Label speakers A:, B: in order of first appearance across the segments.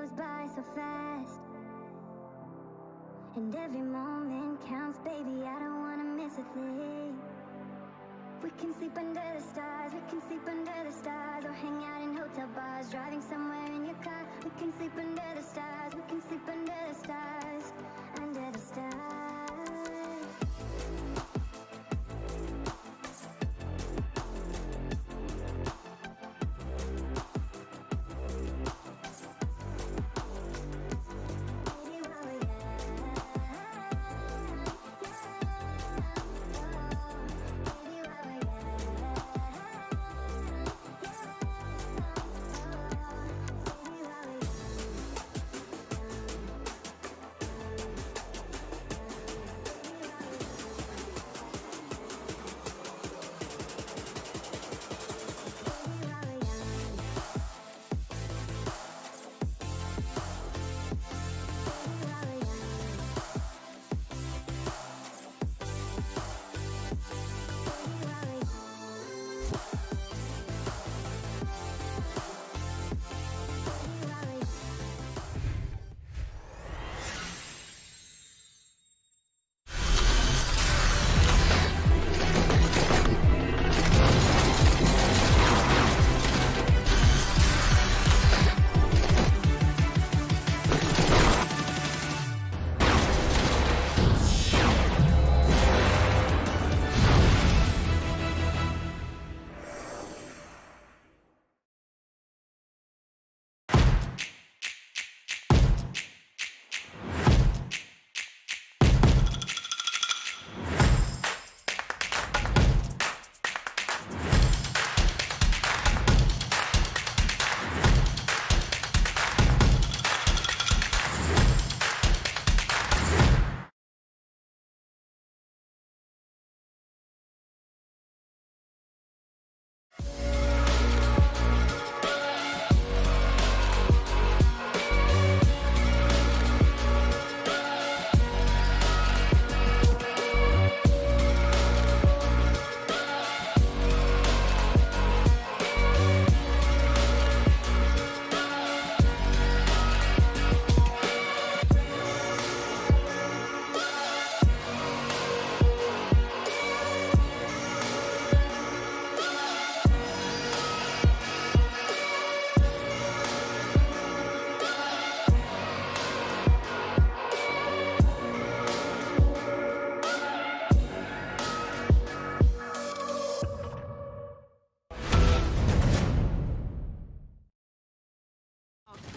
A: goes by so fast, and every moment counts, baby, I don't wanna miss a thing. We can sleep under the stars, we can sleep under the stars, or hang out in hotel bars, driving somewhere in your car. We can sleep under the stars, we can sleep under the stars, under the stars.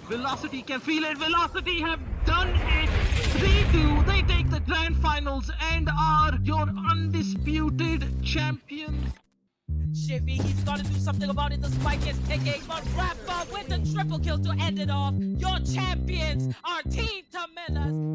B: Velocity can feel it. Velocity have done it. 3-2. They take the grand finals and are your undisputed champions.
C: Shiffy, he's gotta do something about it. The spike is ticking, but Rafa with the triple kill to end it off. Your champions are Team Tamelas.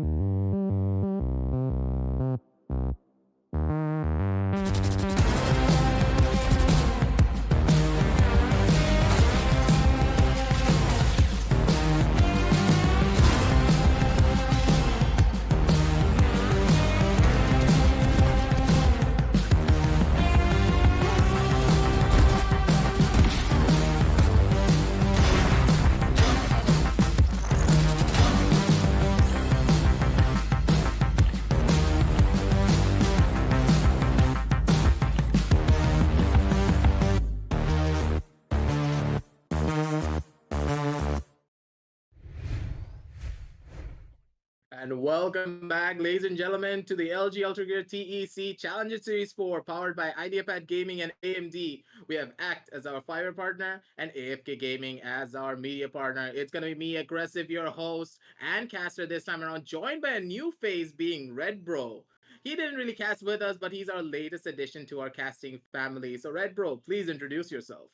D: And welcome back, ladies and gentlemen, to the LG Ultragear TEC Challenger Series 4, powered by Ideapad Gaming and AMD. We have ACT as our fiber partner and AFK Gaming as our media partner. It's going to be me, Aggressive, your host and caster this time around, joined by a new face being Red Bro. He didn't really cast with us, but he's our latest addition to our casting family. So, Red Bro, please introduce yourself.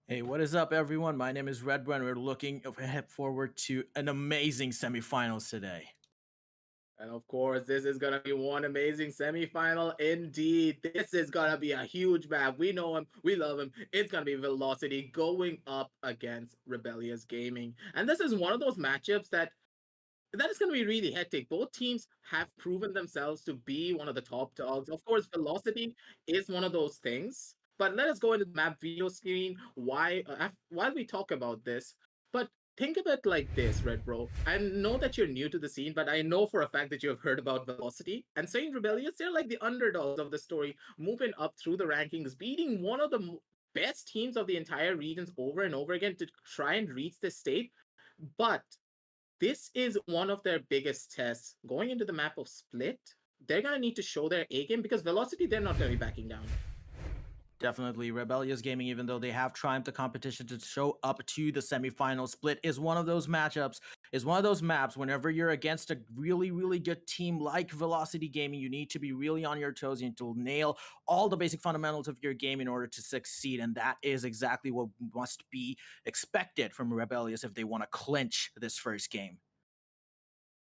E: Hey, what is up, everyone? My name is Red Bro, and we're looking forward to an amazing semifinals today.
D: And of course, this is going to be one amazing semifinal indeed. This is going to be a huge map. We know him. We love him. It's going to be Velocity going up against Rebellious Gaming. And this is one of those matchups that is going to be really hectic. Both teams have proven themselves to be one of the top dogs. Of course, Velocity is one of those things. But let us go into the map video screen while we talk about this. But think of it like this, Red Bro. I know that you're new to the scene, but I know for a fact that you have heard about Velocity. And Saint Rebellious, they're like the underdogs of the story, moving up through the rankings, beating one of the best teams of the entire regions over and over again to try and reach this state. But this is one of their biggest tests. Going into the map of Split, they're going to need to show their A game because Velocity, they're not going to be backing down.
E: Definitely, Rebellious Gaming, even though they have triumphed the competition to show up to the semifinal, Split is one of those matchups, is one of those maps whenever you're against a really, really good team like Velocity Gaming, you need to be really on your toes. You need to nail all the basic fundamentals of your game in order to succeed, and that is exactly what must be expected from Rebellious if they want to clinch this first game.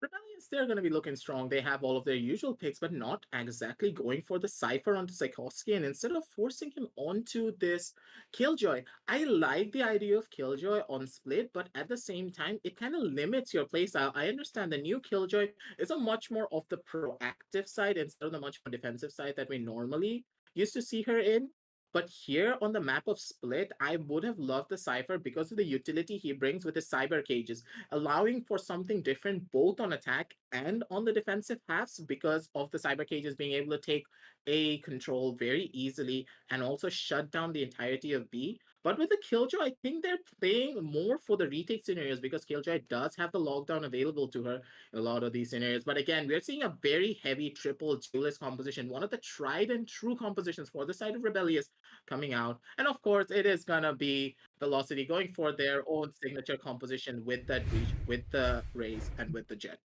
D: Rebellious, they're going to be looking strong. They have all of their usual picks, but not exactly going for the Cypher onto Tchaikovsky. And instead of forcing him onto this Killjoy, I like the idea of Killjoy on Split, but at the same time, it kind of limits your playstyle. I understand the new Killjoy is a much more of the proactive side instead of the much more defensive side that we normally used to see her in. But here on the map of Split, I would have loved the Cypher because of the utility he brings with his cyber cages, allowing for something different both on attack and on the defensive halves because of the cyber cages being able to take A control very easily and also shut down the entirety of B. But with the Killjoy, I think they're playing more for the retake scenarios because Killjoy does have the lockdown available to her in a lot of these scenarios. But again, we're seeing a very heavy triple duelist composition, one of the tried and true compositions for the side of Rebellious coming out. And of course, it is gonna be Velocity going for their own signature composition with that breach, with the raise, and with the jet.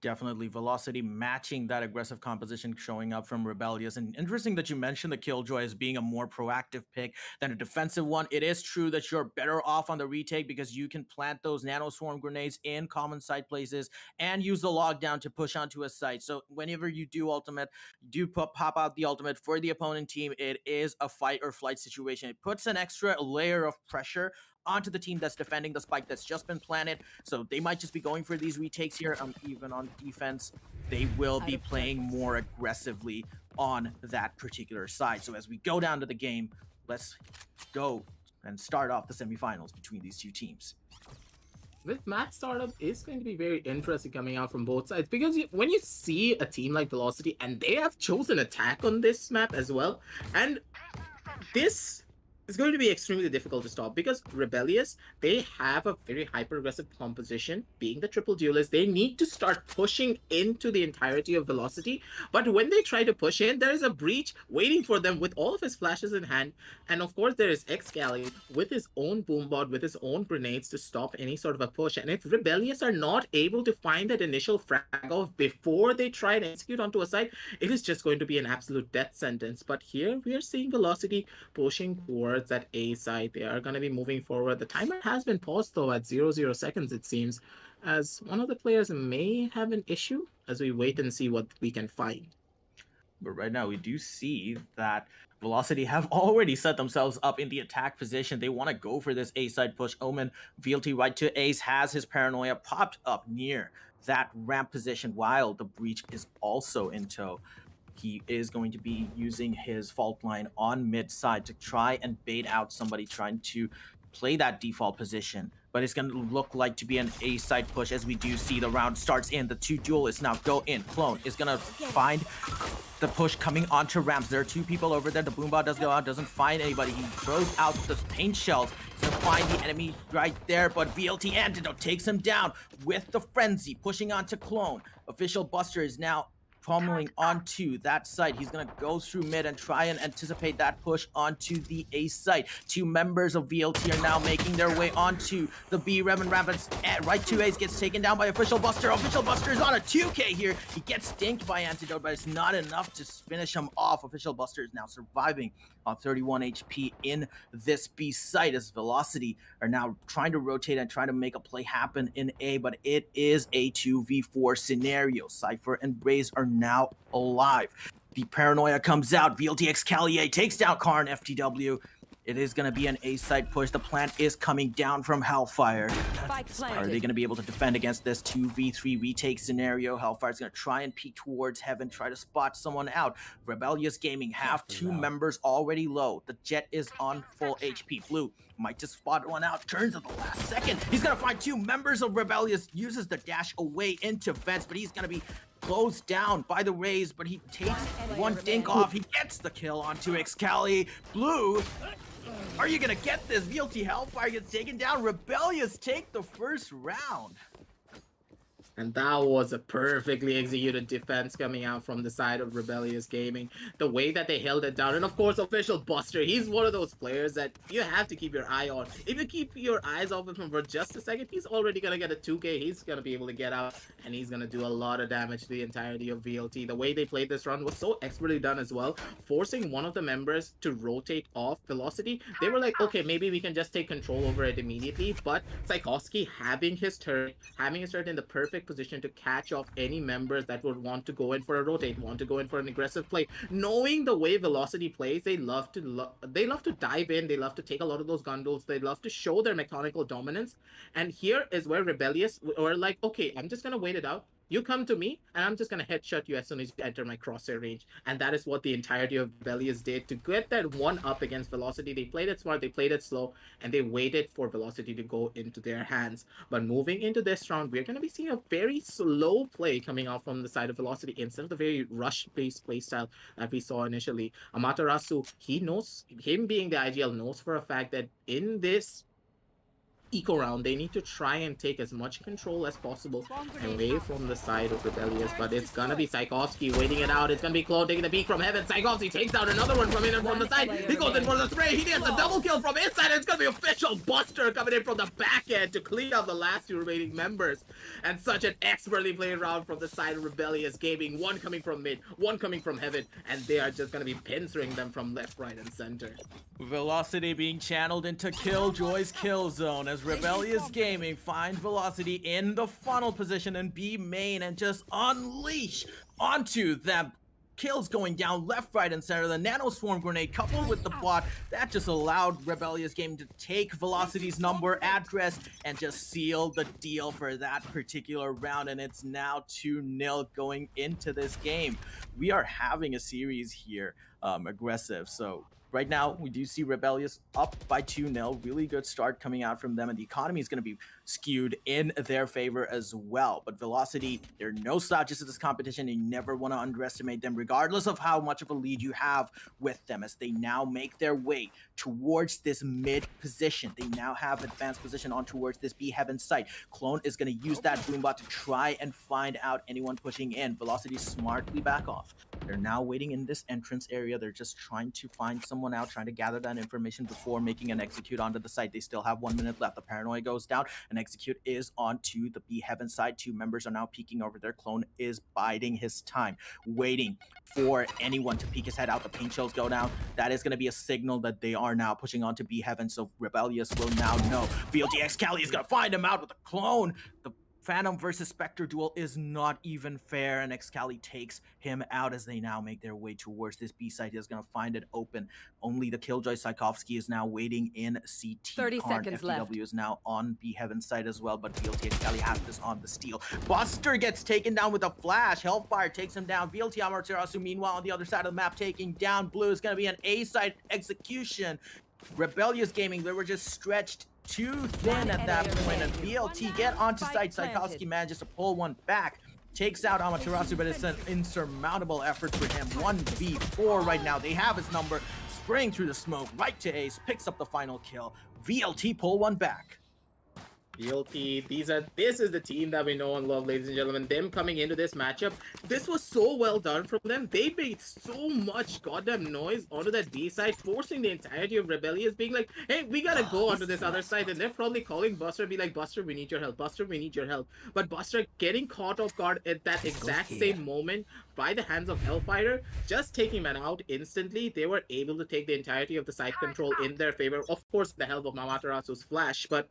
E: Definitely Velocity matching that aggressive composition showing up from Rebellious. And interesting that you mentioned the Killjoy as being a more proactive pick than a defensive one. It is true that you're better off on the retake because you can plant those nano swarm grenades in common site places and use the lockdown to push onto a site. So whenever you do ultimate, you do pop out the ultimate for the opponent team, it is a fight or flight situation. It puts an extra layer of pressure onto the team that's defending the spike that's just been planted. So they might just be going for these retakes here. Even on defense, they will be playing more aggressively on that particular side. So as we go down to the game, let's go and start off the semifinals between these two teams.
D: This map startup is going to be very interesting coming out from both sides because when you see a team like Velocity and they have chosen attack on this map as well, and this is going to be extremely difficult to stop because Rebellious, they have a very hyper-aggressive composition. Being the triple duelist, they need to start pushing into the entirety of Velocity. But when they try to push in, there is a breach waiting for them with all of his flashes in hand. And of course, there is Excali with his own boombot, with his own grenades to stop any sort of a push. And if Rebellious are not able to find that initial frag off before they try and execute onto a site, it is just going to be an absolute death sentence. But here we are seeing Velocity pushing towards that A side. They are going to be moving forward. The timer has been paused though at 0 seconds, it seems, as one of the players may have an issue as we wait and see what we can find.
E: But right now we do see that Velocity have already set themselves up in the attack position. They want to go for this A side push. Omen, VLT right to Ace, has his paranoia popped up near that ramp position while the breach is also in tow. He is going to be using his fault line on mid side to try and bait out somebody trying to play that default position. But it's going to look like to be an A side push as we do see the round starts in. The two duelists now go in. Clone is going to find the push coming onto ramps. There are two people over there. The boombot does go out, doesn't find anybody. He throws out the paint shells. He's going to find the enemy right there, but VLT Antidote takes him down with the frenzy, pushing onto Clone. Official Buster is now pummeling onto that site. He's going to go through mid and try and anticipate that push onto the A site. Two members of VLT are now making their way onto the B. Revan Rabbits right to Ace gets taken down by Official Buster. Official Buster is on a 2K here. He gets stinked by Antidote, but it's not enough to finish him off. Official Buster is now surviving on 31 HP in this B site as Velocity are now trying to rotate and trying to make a play happen in A, but it is a 2v4 scenario. Cypher and Braze are now alive. The paranoia comes out. VLT Excalier takes down Karn FTW. It is going to be an A-side push. The plant is coming down from Hellfire.
C: Spike
E: Are they
C: planted.
E: going to be able to defend against this 2v3 retake scenario? Hellfire's going to try and peek towards Heaven, try to spot someone out. Rebellious Gaming have two members already low. The Jet is on full HP. Blue might just spot one out, turns at the last second. He's going to find two members of Rebellious, uses the dash away into vents, but he's going to be closed down by the Rays, but he takes one dink off. He gets the kill onto Excali. Blue, are you gonna get this? VLT Hellfire gets taken down. Rebellious take the first round.
D: And that was a perfectly executed defense coming out from the side of Rebellious Gaming. The way that they held it down. And of course, official Buster. He's one of those players that you have to keep your eye on. If you keep your eyes off of him for just a second, he's already going to get a 2K. He's going to be able to get out. And he's going to do a lot of damage to the entirety of VLT. The way they played this run was so expertly done as well. Forcing one of the members to rotate off Velocity. They were like, okay, maybe we can just take control over it immediately. But Tchaikovsky having his turn in the perfect position to catch off any members that would want to go in for a rotate, want to go in for an aggressive play. Knowing the way Velocity plays, they love to dive in. They love to take a lot of those gondolas. They love to show their mechanical dominance. And here is where Rebellious were like, okay, I'm just gonna wait it out. You come to me, and I'm just going to headshot you as soon as you enter my crosshair range. And that is what the entirety of Rebellious did to get that one up against Velocity. They played it smart, they played it slow, and they waited for Velocity to go into their hands. But moving into this round, we're going to be seeing a very slow play coming out from the side of Velocity instead of the very rush-based playstyle that we saw initially. Amaterasu, he knows, him being the IGL, knows for a fact that in this eco round, they need to try and take as much control as possible away from the side of Rebellious, but it's gonna be Tchaikovsky waiting it out. It's gonna be Clone taking the peek from Heaven. Tchaikovsky takes out another one from the side. He goes in for the spray. He gets a double kill from inside, and it's gonna be official Buster coming in from the back end to clean up the last two remaining members. And such an expertly played round from the side of Rebellious Gaming. One coming from mid, one coming from Heaven, and they are just gonna be pinstering them from left, right, and center.
E: Velocity being channeled into Killjoy's kill zone as Rebellious Gaming find Velocity in the funnel position and B main and just unleash onto them. Kills going down left, right, and center. The Nano Swarm grenade coupled with the bot, that just allowed Rebellious Gaming to take Velocity's number, address, and just seal the deal for that particular round. And it's now 2-0 going into this game. We are having a series here, aggressive. So right now, we do see Rebellious up by 2-0. Really good start coming out from them, and the economy is going to be skewed in their favor as well. But Velocity, they're no slouches in this competition. You never want to underestimate them, regardless of how much of a lead you have with them, as they now make their way towards this mid position. They now have advanced position on towards this B Heaven site. Clone is going to use that boombot to try and find out anyone pushing in. Velocity smartly back off. They're now waiting in this entrance area. They're just trying to find someone out, trying to gather that information before making an execute onto the site. They still have 1 minute left. The paranoia goes down. An execute is onto the B Heaven side. Two members are now peeking over there. Clone is biding his time, waiting for anyone to peek his head out. The paint shells go down. That is going to be a signal that they are now pushing onto B Heaven. So Rebellious will now know. VLTX Cali is going to find him out with a clone. The Phantom versus Spectre duel is not even fair, and Excali takes him out as they now make their way towards this B site. He's going to find it open. Only the Killjoy Tchaikovsky is now waiting in CT.
C: 30
E: Karn
C: seconds
E: FTW
C: left.
E: is now on B Heaven side as well, but VLT Excali has this on the steal. Buster gets taken down with a flash. Hellfire takes him down. VLT Amaterasu, meanwhile, on the other side of the map, taking down Blue. Is going to be an A side execution. Rebellious Gaming, they were just stretched too thin at that point, and VLT get onto site. Tchaikovsky manages to pull one back, takes out Amaterasu, but it's an insurmountable effort for him. 1v4 right now. They have his number, spraying through the smoke right to Ace, picks up the final kill. VLT pull one back.
D: VLT, this is the team that we know and love, ladies and gentlemen. Them coming into this matchup, this was so well done from them. They made so much goddamn noise onto that B side, forcing the entirety of Rebellious, being like, hey, we gotta go onto this other side. And they're probably calling Buster, be like, Buster, we need your help. Buster, we need your help. But Buster getting caught off guard at that exact same moment by the hands of Hellfire, just taking man out instantly. They were able to take the entirety of the side control in their favor. Of course, the help of Amaterasu's flash, but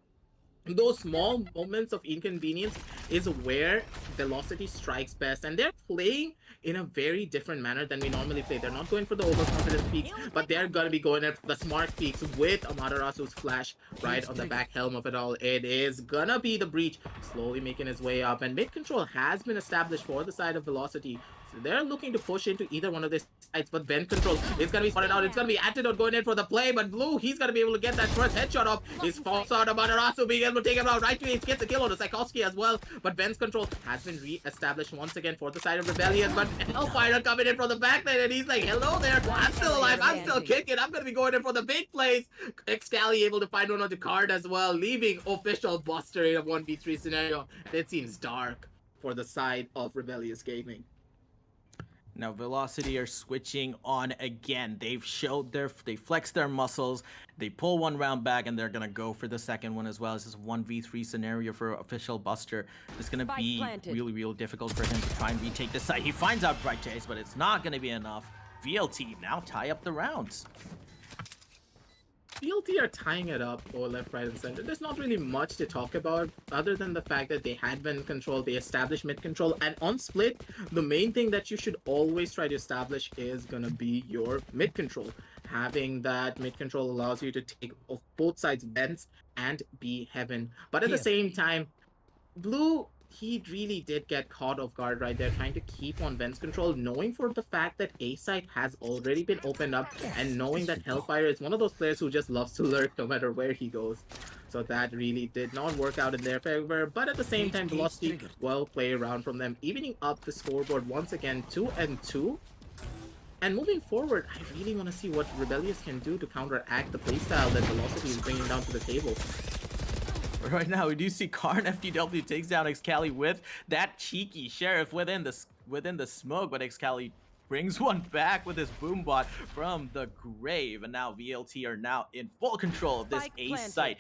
D: those small moments of inconvenience is where Velocity strikes best, and they're playing in a very different manner than we normally play. They're not going for the overconfident peaks, but they're gonna be going for the smart peaks with Amaterasu's flash right on the back helm of it all. It is gonna be the breach slowly making his way up, and mid control has been established for the side of Velocity. So they're looking to push into either one of these sides, but vent control is gonna be spotted out. It's gonna be Antidote going in for the play, but Blue, he's gonna be able to get that first headshot off. His false out of Matarasu being able to take him out. Right to he gets a kill on the Tchaikovsky as well, but Vent's control has been re-established once again for the side of Rebellious, but Hellfire coming in from the back line, and he's like, hello there, I'm still alive, I'm still kicking, I'm gonna be going in for the big plays. Excali able to find one on the card as well, leaving official Buster in a 1v3 scenario, and it seems dark for the side of Rebellious Gaming.
E: Now Velocity are switching on again. They flexed their muscles. They pull one round back, and they're gonna go for the second one as well. This is 1v3 scenario for official Buster. It's gonna be really difficult for him to try and retake this side. He finds out Bright Chase, but it's not gonna be enough. VLT now tie up the rounds.
D: VLT are tying it up for left, right, and center. There's not really much to talk about other than the fact that they had vent control, they established mid control, and on split, the main thing that you should always try to establish is gonna be your mid control. Having that mid control allows you to take off both sides vents and be heaven. But at the same time, Blue, he really did get caught off guard right there, trying to keep on Vent's control, knowing for the fact that A site has already been opened up, and knowing that Hellfire is one of those players who just loves to lurk no matter where he goes. So that really did not work out in their favor, but at the same time, Velocity well played around from them, evening up the scoreboard once again, 2-2. And moving forward, I really want to see what Rebellious can do to counteract the playstyle that Velocity is bringing down to the table.
E: Right now, we do see Karn FTW takes down Excali with that cheeky Sheriff within the smoke, but Excali brings one back with his boombot from the grave, and now VLT are now in full control of this A site.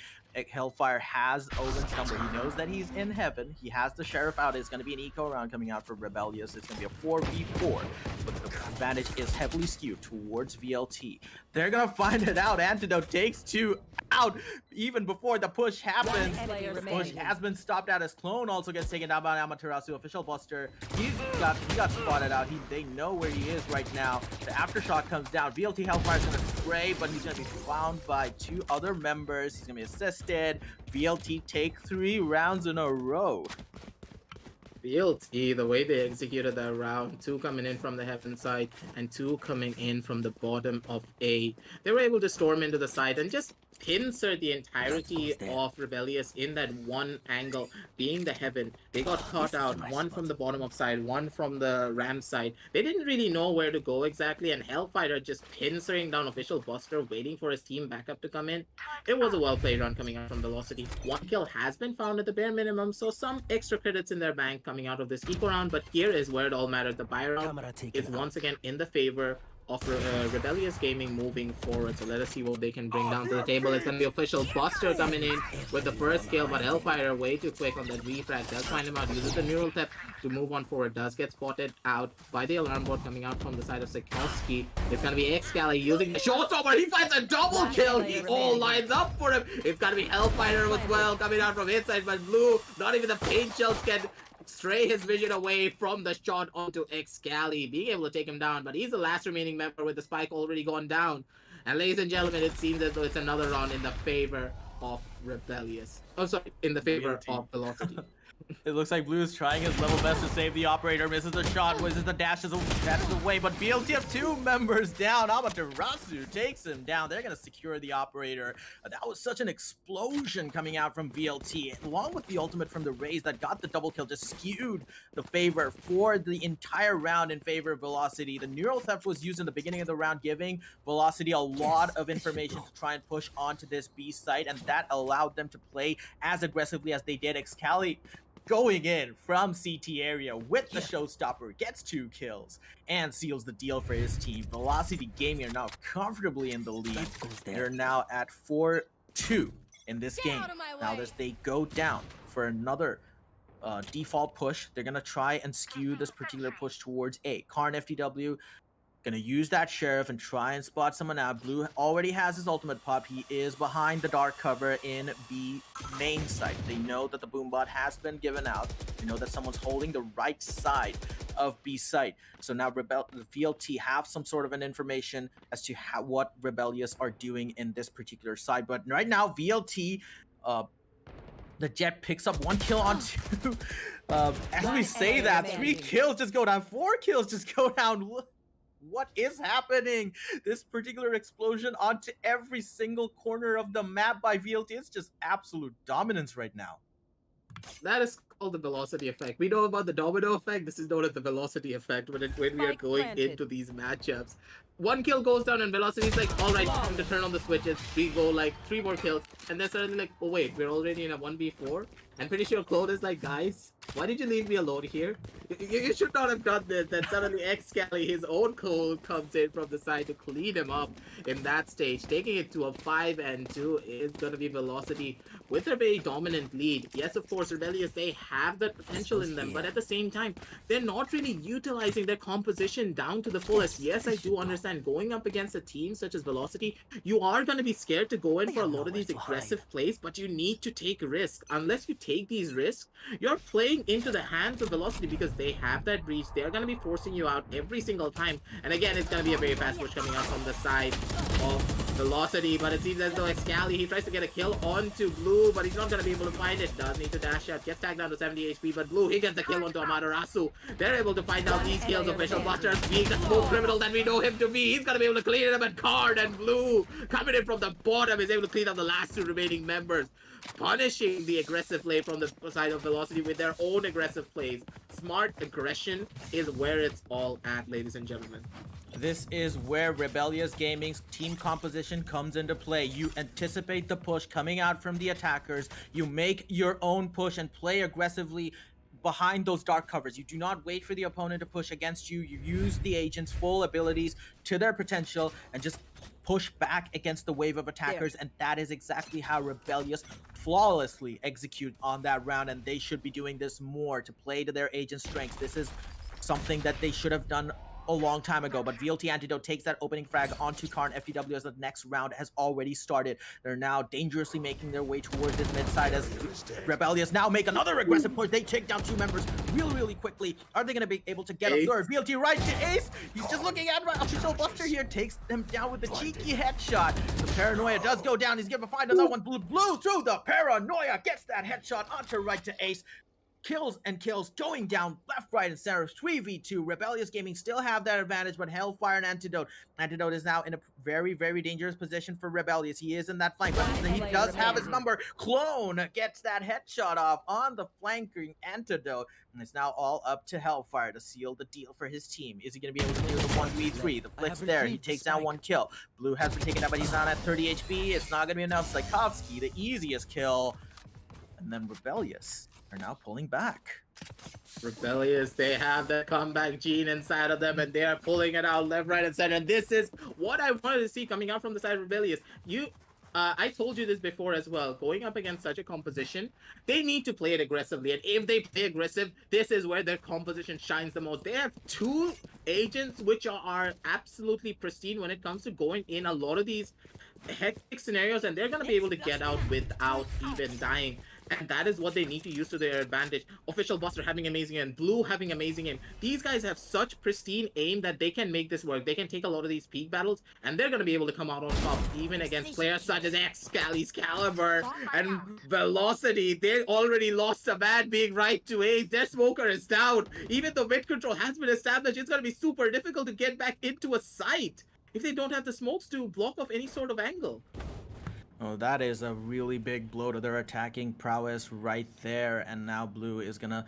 E: Hellfire has Owen's number. He knows that he's in heaven. He has the Sheriff out. It's going to be an eco round coming out for Rebellious. It's going to be a 4v4, but the advantage is heavily skewed towards VLT. They're going to find it out. Antidote takes two out even before the push happens. The push has been stopped out. His clone also gets taken down by Amaterasu. Official Buster, he got spotted out. They know where he is right now. The aftershock comes down. VLT Hellfire is going to spray, but he's going to be found by two other members. He's going to be assisted. VLT take 3 rounds in a row.
D: VLT, the way they executed that round, 2 coming in from the heaven side and 2 coming in from the bottom of A. They were able to storm into the side and just pincer the entirety of Rebellious in that one angle, being the heaven. They got caught out, one from the bottom of side, one from the ram side. They didn't really know where to go exactly, and Hellfire just pincering down official Buster, waiting for his team backup to come in. It was a well-played run coming out from Velocity. 1 kill has been found at the bare minimum, so some extra credits in their bank coming out of this eco round, but here is where it all matters. The buy round is once again in the favor of Rebellious Gaming moving forward. So let us see what they can bring down to the table. It's going to be official Buster coming in with the first kill, but Hellfire way too quick on that refrag. Does find him out, uses the neural tap to move on forward. Does get spotted out by the alarm board coming out from the side of Tchaikovsky. It's going to be Excali using the showstopper. He finds a double kill. He all lines up for him. It's going to be Hellfire as well coming out from his side, but Blue, not even the paint shells can stray his vision away from the shot onto Excali, being able to take him down, but he's the last remaining member with the spike already gone down. And ladies and gentlemen, it seems as though it's another round in the favor of Rebellious. Oh, sorry, in the favor of Velocity.
E: It looks like Blue is trying his level best to save the operator, misses the shot, whizzes the dashes away, but VLT have 2 members down. Amaterasu takes him down. They're going to secure the operator. That was such an explosion coming out from VLT, along with the ultimate from the Raze that got the double kill, just skewed the favor for the entire round in favor of Velocity. The neural theft was used in the beginning of the round, giving Velocity a lot of information to try and push onto this B site, and that allowed them to play as aggressively as they did. Excali going in from CT area with the showstopper, gets 2 kills, and seals the deal for his team. Velocity Gaming are now comfortably in the lead. They're now at 4-2 in this game. Now as they go down for another default push, they're going to try and skew this particular push towards A. Karn FTW Gonna use that Sheriff and try and spot someone out. Blue already has his ultimate pop. He is behind the dark cover in B main site. They know that the boombot has been given out. They know that someone's holding the right side of B site. So now the VLT have some sort of an information as to what Rebellious are doing in this particular side. But right now, VLT, the Jet picks up 1 kill on 2. As we say that, 3 kills just go down, 4 kills just go down. What is happening? This particular explosion onto every single corner of the map by VLT. It's just absolute dominance right now.
D: That is called the velocity effect. We know about the domino effect. This is known as the velocity effect when we are going into these matchups. 1 kill goes down and velocity is like, all right, time to turn on the switches. We go like 3 more kills, and then suddenly like, oh wait, we're already in a 1v4. And pretty sure Claude is like, guys, why did you leave me alone here? You should not have done this. Then suddenly Xcali, his own Claude, comes in from the side to clean him up in that stage. Taking it to a 5-2 is going to be Velocity with a very dominant lead. Yes, of course, Rebellious, they have that potential in them, but at the same time, they're not really utilizing their composition down to the fullest. Yes, I do understand going up against a team such as Velocity, you are going to be scared to go in for a lot of these aggressive plays, but you need to take risks. Unless you take these risks, you're playing into the hands of Velocity because they have that breach. They're going to be forcing you out every single time. And again, it's going to be a very fast push coming out from the side of Velocity, but it seems as though Excali, he tries to get a kill onto Blue, but he's not going to be able to find it. Does need to dash out, gets tagged down to 70 HP, but Blue, he gets the kill onto Amaterasu. They're able to find out these kills. Official Buster being the smoke criminal that we know him to be. He's going to be able to clean it up at card, and Blue, coming in from the bottom, is able to clean up the last 2 remaining members, punishing the aggressive play from the side of Velocity with their own aggressive plays. Smart aggression is where it's all at, ladies and gentlemen.
E: This is where Rebellious Gaming's team composition comes into play. You anticipate the push coming out from the attackers. You make your own push and play aggressively behind those dark covers. You do not wait for the opponent to push against you. You use the agent's full abilities to their potential and just push back against the wave of attackers. And that is exactly how Rebellious flawlessly execute on that round. And they should be doing this more to play to their agent's strengths. This is something that they should have done a long time ago, but VLT Antidote takes that opening frag onto Karn FTW as the next round has already started. They're now dangerously making their way towards this mid side as Rebellious now make another aggressive push. They take down 2 members really quickly. Are they going to be able to get a third? VLT right to Ace. He's just looking at Official Buster here, takes them down with the cheeky headshot. The Paranoia does go down. He's going to find another one. Blue through the Paranoia gets that headshot onto right to Ace. Kills and kills going down left, right, and center. 3v2. Rebellious Gaming still have that advantage, but Hellfire and Antidote is now in a very dangerous position for Rebellious. He is in that flank, but he does have his number. Clone gets that headshot off on the flanking Antidote, and it's now all up to Hellfire to seal the deal for his team. Is he going to be able to clear the 1v3? The blitz there. He takes down 1 kill. Blue has been taken out, but he's not at 30 HP. It's not going to be enough. Saikovsky, the easiest kill. And then Rebellious are now pulling back.
D: Rebellious, they have the comeback gene inside of them, and they are pulling it out left, right, and center. And this is what I wanted to see coming out from the side of Rebellious. I told you this before as well. Going up against such a composition, they need to play it aggressively. And if they play aggressive, this is where their composition shines the most. They have 2 agents which are absolutely pristine when it comes to going in a lot of these hectic scenarios, and they're going to be able to get out without even dying. And that is what they need to use to their advantage. Official Buster having amazing aim, Blue having amazing aim. These guys have such pristine aim that they can make this work. They can take a lot of these peak battles, and they're going to be able to come out on top, even against players such as Excali's Caliber and Velocity. They already lost a man being right to Ace. Their smoker is down. Even though mid control has been established, it's going to be super difficult to get back into a site if they don't have the smokes to block off any sort of angle.
E: Oh, that is a really big blow to their attacking prowess right there. And now Blue is going to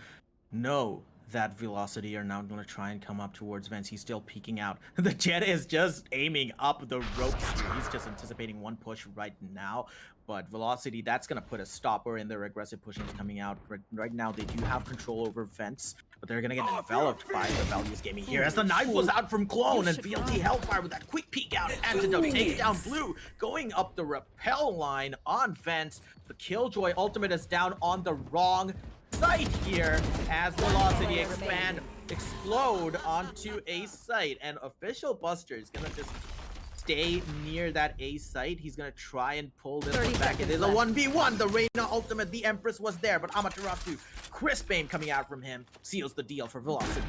E: know that Velocity are now going to try and come up towards Vents. He's still peeking out. The Jet is just aiming up the ropes. He's just anticipating 1 push right now. But Velocity, that's going to put a stopper in their aggressive pushings coming out. Right now, they do have control over Vents, but they're going to get enveloped by Rebellious Gaming here as the knife was out from Clone, and VLT Hellfire with that quick peek out. Antidote takes down Blue, going up the rappel line on Vents. The Killjoy ultimate is down on the wrong site here as Velocity explode onto A site, and Official Buster is gonna just stay near that A site. He's gonna try and pull this one back. It is a 1v1. The Reina ultimate, the Empress was there, but Amaterasu, crisp aim coming out from him, seals the deal for Velocity.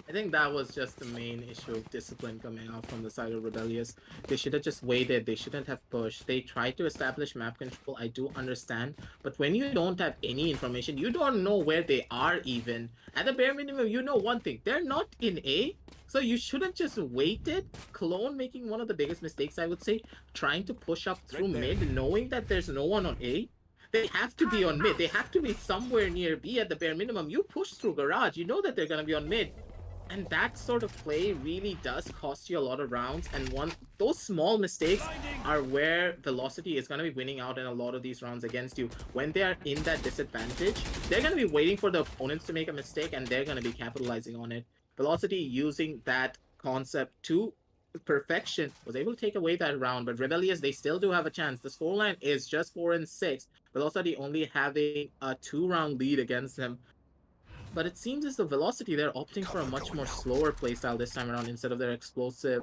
D: I think that was just the main issue of discipline coming out from the side of Rebellious. They should have just waited. They shouldn't have pushed. They tried to establish map control. I do understand. But when you don't have any information, you don't know where they are even. At the bare minimum, you know one thing. They're not in A. So you shouldn't just waited. Clone making one of the biggest mistakes, I would say. Trying to push up through mid, knowing that there's no one on A. They have to be on mid. They have to be somewhere near B at the bare minimum. You push through garage. You know that they're going to be on mid. And that sort of play really does cost you a lot of rounds, and those small mistakes are where Velocity is going to be winning out in a lot of these rounds against you. When they are in that disadvantage, they're going to be waiting for the opponents to make a mistake, and they're going to be capitalizing on it. Velocity, using that concept to perfection, was able to take away that round, but Rebellious, they still do have a chance. The scoreline is just 4-6. Velocity only having a 2-round lead against them. But it seems as the Velocity, they're opting for a much more slower playstyle this time around instead of their explosive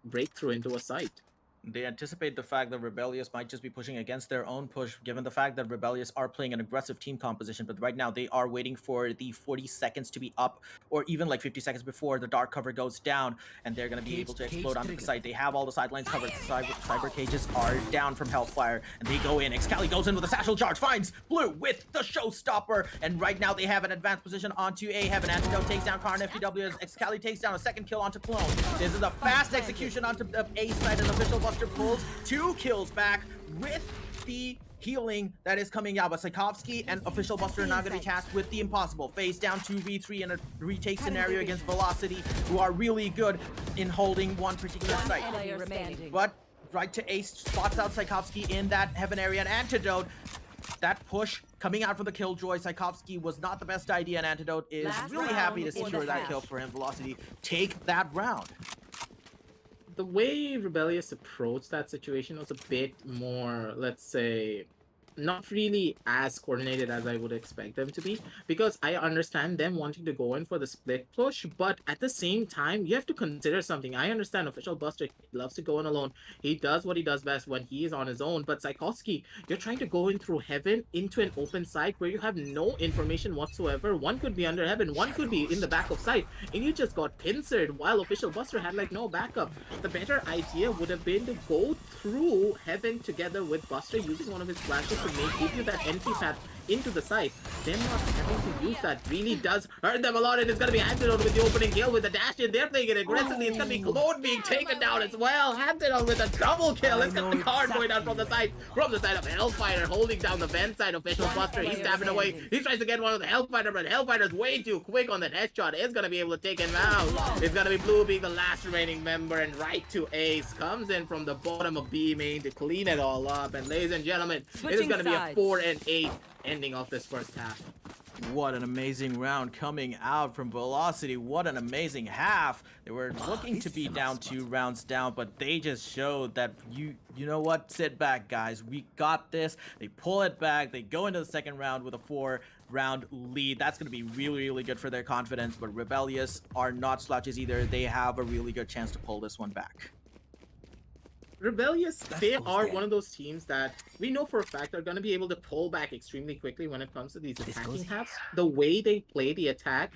D: breakthrough into a site.
E: They anticipate the fact that Rebellious might just be pushing against their own push, given the fact that Rebellious are playing an aggressive team composition, but right now they are waiting for the 40 seconds to be up, or even like 50 seconds before the dark cover goes down, and they're going to be able to explode onto the site. They have all the sidelines covered. Cyber cages are down from Hellfire, and they go in. Excali goes in with a satchel charge, finds Blue with the showstopper, and right now they have an advanced position onto A Heaven. Antidote takes down Karn FTW as Excali takes down a second kill onto Clone. This is a fast execution onto A side, and Official Buster pulls 2 kills back with the healing that is coming out. But Tchaikovsky and Official Buster are now going to be tasked with the impossible. Face down 2v3 in a retake scenario against Velocity, who are really good in holding one particular site. But right to Ace spots out Tchaikovsky in that Heaven area, and Antidote. That push coming out from the Killjoy, Tchaikovsky was not the best idea, and Antidote is really happy to secure that kill for him. Velocity take that round.
D: The way Rebellious approached that situation was a bit more, let's say, not really as coordinated as I would expect them to be, because I understand them wanting to go in for the split push, but at the same time, you have to consider something. I understand Official Buster loves to go in alone. He does what he does best when he is on his own, but Tchaikovsky, you're trying to go in through Heaven into an open site where you have no information whatsoever. One could be under Heaven, one could be in the back of site, and you just got pincered while Official Buster had like no backup. The better idea would have been to go through Heaven together with Buster using one of his flashes to give you that entry path into the site. Them not having to use that really does hurt them a lot, and it's going to be Antidote with the opening kill with the dash in. They're playing it aggressively. It's going to be Clone being taken down as well. Antidote with a double kill. It's got the card going down from the side of Hellfighter, holding down the vent side. Official Buster, he's tapping away. He tries to get one of the Hellfighter, but Hellfighter's way too quick on that headshot. It's going to be able to take him out. It's going to be Blue being the last remaining member, and right to Ace comes in from the bottom of B main to clean it all up. And ladies and gentlemen, it is going to be a 4-8 ending off this first half.
E: What an amazing round coming out from Velocity. What an amazing half. They were looking to be down 2 rounds down, but they just showed that you know what? Sit back, guys. We got this. They pull it back. They go into the second round with a 4-round lead. That's going to be really, really good for their confidence, but Rebellious are not slouches either. They have a really good chance to pull this one back.
D: Rebellious, they are one of those teams that we know for a fact are going to be able to pull back extremely quickly when it comes to these attacking halves. The way they play the attack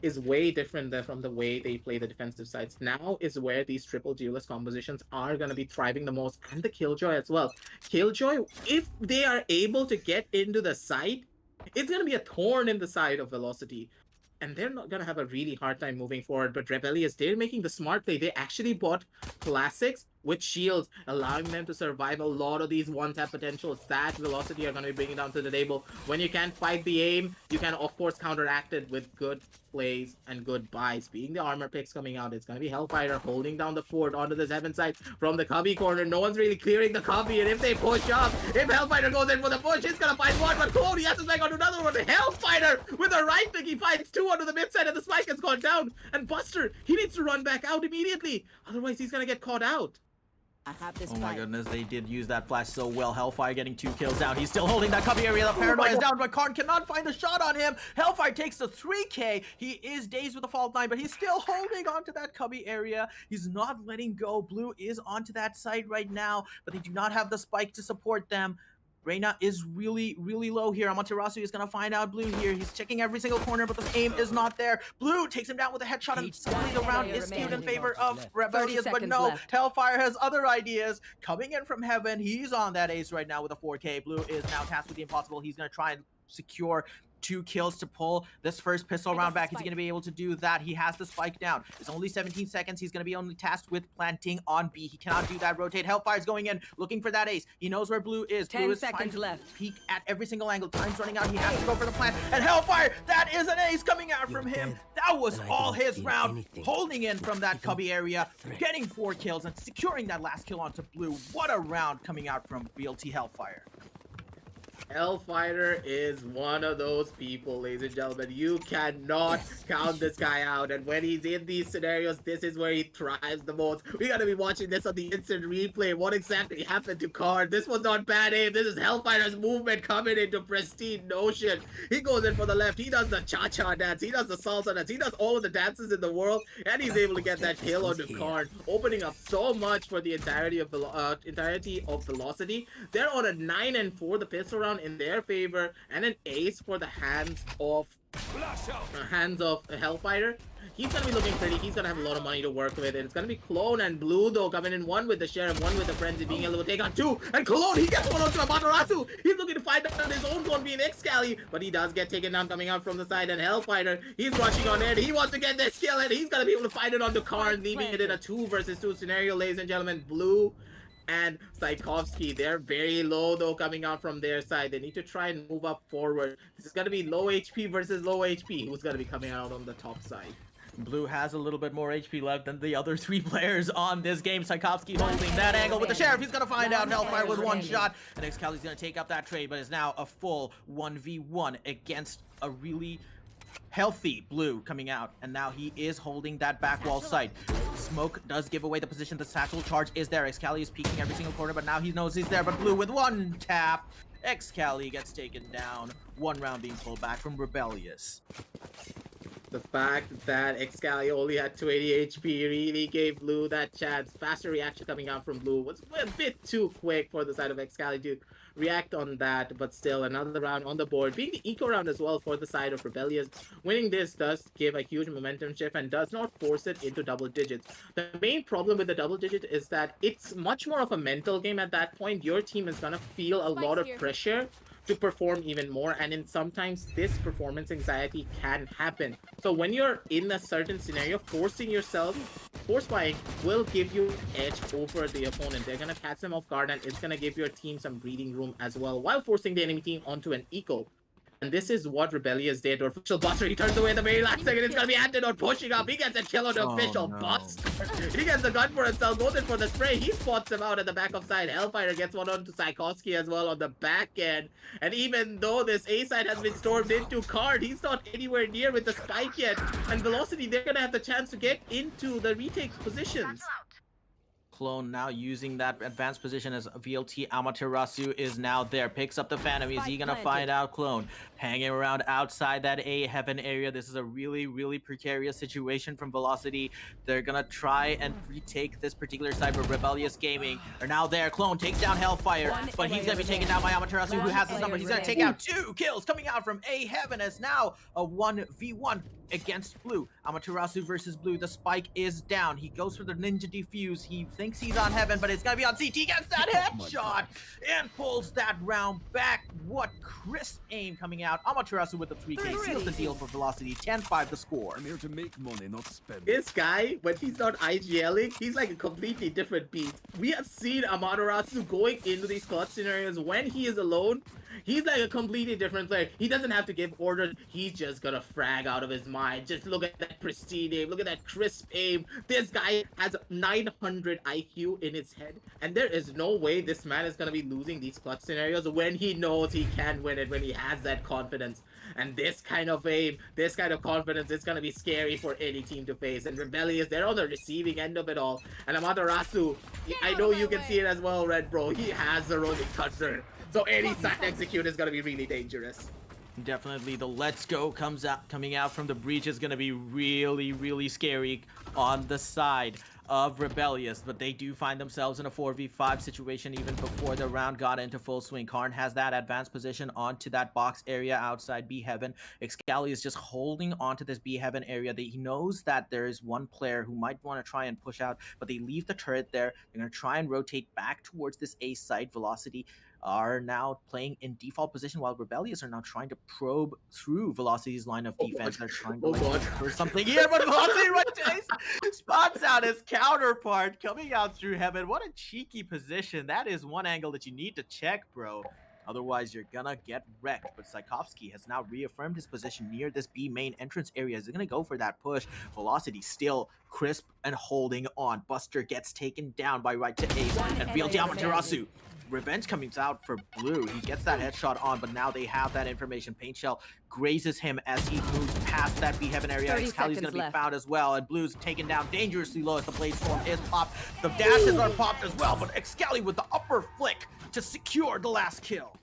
D: is way different than from the way they play the defensive sides. Now is where these triple duelist compositions are going to be thriving the most, and the Killjoy as well. Killjoy, if they are able to get into the site, it's going to be a thorn in the side of Velocity. And they're not going to have a really hard time moving forward. But Rebellious, they're making the smart play. They actually bought classics with shields, allowing them to survive a lot of these one-tap potentials that Velocity are going to be bringing down to the table. When you can't fight the aim, you can, of course, counteract it with good plays and good buys. Being the armor picks coming out, it's going to be Hellfighter holding down the fort onto this Heaven side from the cubby corner. No one's really clearing the cubby, and if they push up, if Hellfighter goes in for the push, he's going to find one, but Cody has to back onto another one. Hellfighter with a right click, he finds 2 onto the mid side, and the spike has gone down. And Buster, he needs to run back out immediately, otherwise he's going to get caught out.
F: I have this
E: Oh my
F: fight.
E: goodness, they did use that flash so well. Hellfire getting 2 kills down. He's still holding that cubby area. The paranoia is down, but Karn cannot find the shot on him. Hellfire takes the 3K. He is dazed with the fault line, but he's still holding onto that cubby area. He's not letting go. Blue is onto that side right now, but they do not have the spike to support them. Reyna is really low here. Amaterasu is going to find out Blue here. He's checking every single corner, but the aim is not there. Blue takes him down with a headshot, and suddenly the round is skewed in favor of Rebellious, but no,
F: left.
E: Hellfire has other ideas. Coming in from heaven, he's on that ace right now with a 4K. Blue is now tasked with the impossible. He's going to try and secure 2 kills to pull this first pistol round back. He's going to be able to do that. He has the spike down. It's only 17 seconds. He's going to be only tasked with planting on B. He cannot do that. Rotate. Hellfire's going in, looking for that ace. He knows where Blue is.
F: 10
E: Blue is
F: seconds
E: trying to
F: left.
E: peek at every single angle. Time's running out. He has to go for the plant. And Hellfire, that is an ace coming out from him. That was all his round. Holding in from that cubby area, getting 4 kills and securing that last kill onto Blue. What a round coming out from BLT Hellfire.
D: Hellfighter is one of those people, ladies and gentlemen. You cannot count this guy out. And when he's in these scenarios, this is where he thrives the most. We gotta be watching this on the instant replay. What exactly happened to Karn? This was not bad aim. This is Hellfighter's movement coming into pristine notion. He goes in for the left. He does the cha-cha dance. He does the salsa dance. He does all of the dances in the world. And he's able to get that kill onto Karn, opening up so much for the entirety of Velocity. They're on a 9-4. The pistol round in their favor, and an ace for the hands of Hellfighter. He's gonna be looking pretty. He's gonna have a lot of money to work with. And it's gonna be Clone and Blue though coming in, one with the Sheriff, one with the Frenzy, being able to take on 2. And Clone, he gets one onto Amaterasu. He's looking to find out his own clone being Excali, but he does get taken down coming out from the side. And Hellfighter, he's rushing on in. He wants to get this kill, and he's gonna be able to find it onto Karn, leaving it in a 2 versus 2 scenario, ladies and gentlemen. Blue and Tchaikovsky, they're very low though coming out from their side. They need to try and move up forward. This is going to be low HP versus low HP. Who's going to be coming out on the top side?
E: Blue has a little bit more HP left than the other 3 players on this game. Tchaikovsky holding that angle with the Sheriff. He's going to find out Hellfire with 1 shot. And Excali's going to take up that trade, but it's now a full 1v1 against a really healthy Blue coming out, and now he is holding that back wall site. Smoke does give away the position. The satchel charge is there. Excali is peeking every single corner, but now he knows he's there. But Blue with 1 tap, Excali gets taken down. 1 round being pulled back from Rebellious.
D: The fact that Excali only had 280 HP really gave Blue that chance. Faster reaction coming out from Blue was a bit too quick for the side of Excali to react on that, but still another round on the board, being the eco round as well for the side of Rebellious. Winning this does give a huge momentum shift and does not force it into double digits. The main problem with the double digit is that it's much more of a mental game at that point. Your team is gonna feel a lot of pressure to perform even more, and in sometimes this performance anxiety can happen. So when you're in a certain scenario, forcing yourself, force buying will give you edge over the opponent. They're gonna catch them off guard, and it's gonna give your team some breathing room as well, while forcing the enemy team onto an eco. And this is what Rebellious did. Or Official Buster, he turns away at the very last second. It's gonna be Antidote pushing up. He gets a kill on the Official Buster. He gets the gun for himself, goes in for the spray. He spots him out at the back of side. Hellfire gets one onto Tchaikovsky as well on the back end. And even though this A side has been stormed into Karn, he's not anywhere near with the spike yet. And Velocity, they're gonna have the chance to get into the retake positions.
E: Clone now using that advanced position as VLT. Amaterasu is now there, picks up the Phantom. Is he gonna find out Clone hanging around outside that A heaven area? This is a really precarious situation from Velocity. They're gonna try and retake this particular side, but Rebellious Gaming are now there. Clone takes down Hellfire, but he's gonna be taken down by Amaterasu, who has his number. He's gonna take out 2 kills coming out from A heaven, as now a 1v1 against Blue. Amaterasu versus Blue. The spike is down. He goes for the ninja defuse. He thinks he's on heaven, but it's gonna be on CT. Gets that headshot and pulls that round back. What crisp aim coming out. Amaterasu with the 3K seals the deal for Velocity. 10-5 the score.
G: I'm here to make money, not spend it.
D: This guy, when he's not IGLing, he's like a completely different beast. We have seen Amaterasu going into these clutch scenarios when he is alone. He's like a completely different player. He doesn't have to give orders. He's just gonna frag out of his mind. Just look at that pristine aim. Look at that crisp aim. This guy has 900 IQ in his head. And there is no way this man is gonna be losing these clutch scenarios when he knows he can win it, when he has that confidence. And this kind of aim, this kind of confidence is going to be scary for any team to face. And Rebellious, they're on the receiving end of it all. And Amaterasu, I know you can see it as well, Red Bro. He has the roaming thunder. So any side execute is going to be really dangerous.
E: Definitely, the let's go coming out from the breach is going to be really scary on the side of Rebellious, but they do find themselves in a 4v5 situation even before the round got into full swing. Karn has that advanced position onto that box area outside B Heaven. Excali is just holding onto this B Heaven area. He knows that there is one player who might want to try and push out, but they leave the turret there. They're going to try and rotate back towards this A site. Velocity are now playing in default position while Rebellious are now trying to probe through Velocity's line of defense. They're trying to look for something here, but Velocity right to spots out his counterpart coming out through Heaven. What a cheeky position. That is one angle that you need to check, bro. Otherwise, you're gonna get wrecked. But Tchaikovsky has now reaffirmed his position near this B main entrance area. Is gonna go for that push. Velocity still crisp and holding on. Buster gets taken down by right to Ace. And VLT Amaterasu. Revenge coming out for Blue. He gets that headshot on, but now they have that information. Paint Shell grazes him as he moves past that B Heaven area. Excali's gonna be found as well, and Blue's taken down dangerously low as the Blade Storm is popped. The dashes are popped as well, but Excali with the upper flick to secure the last kill.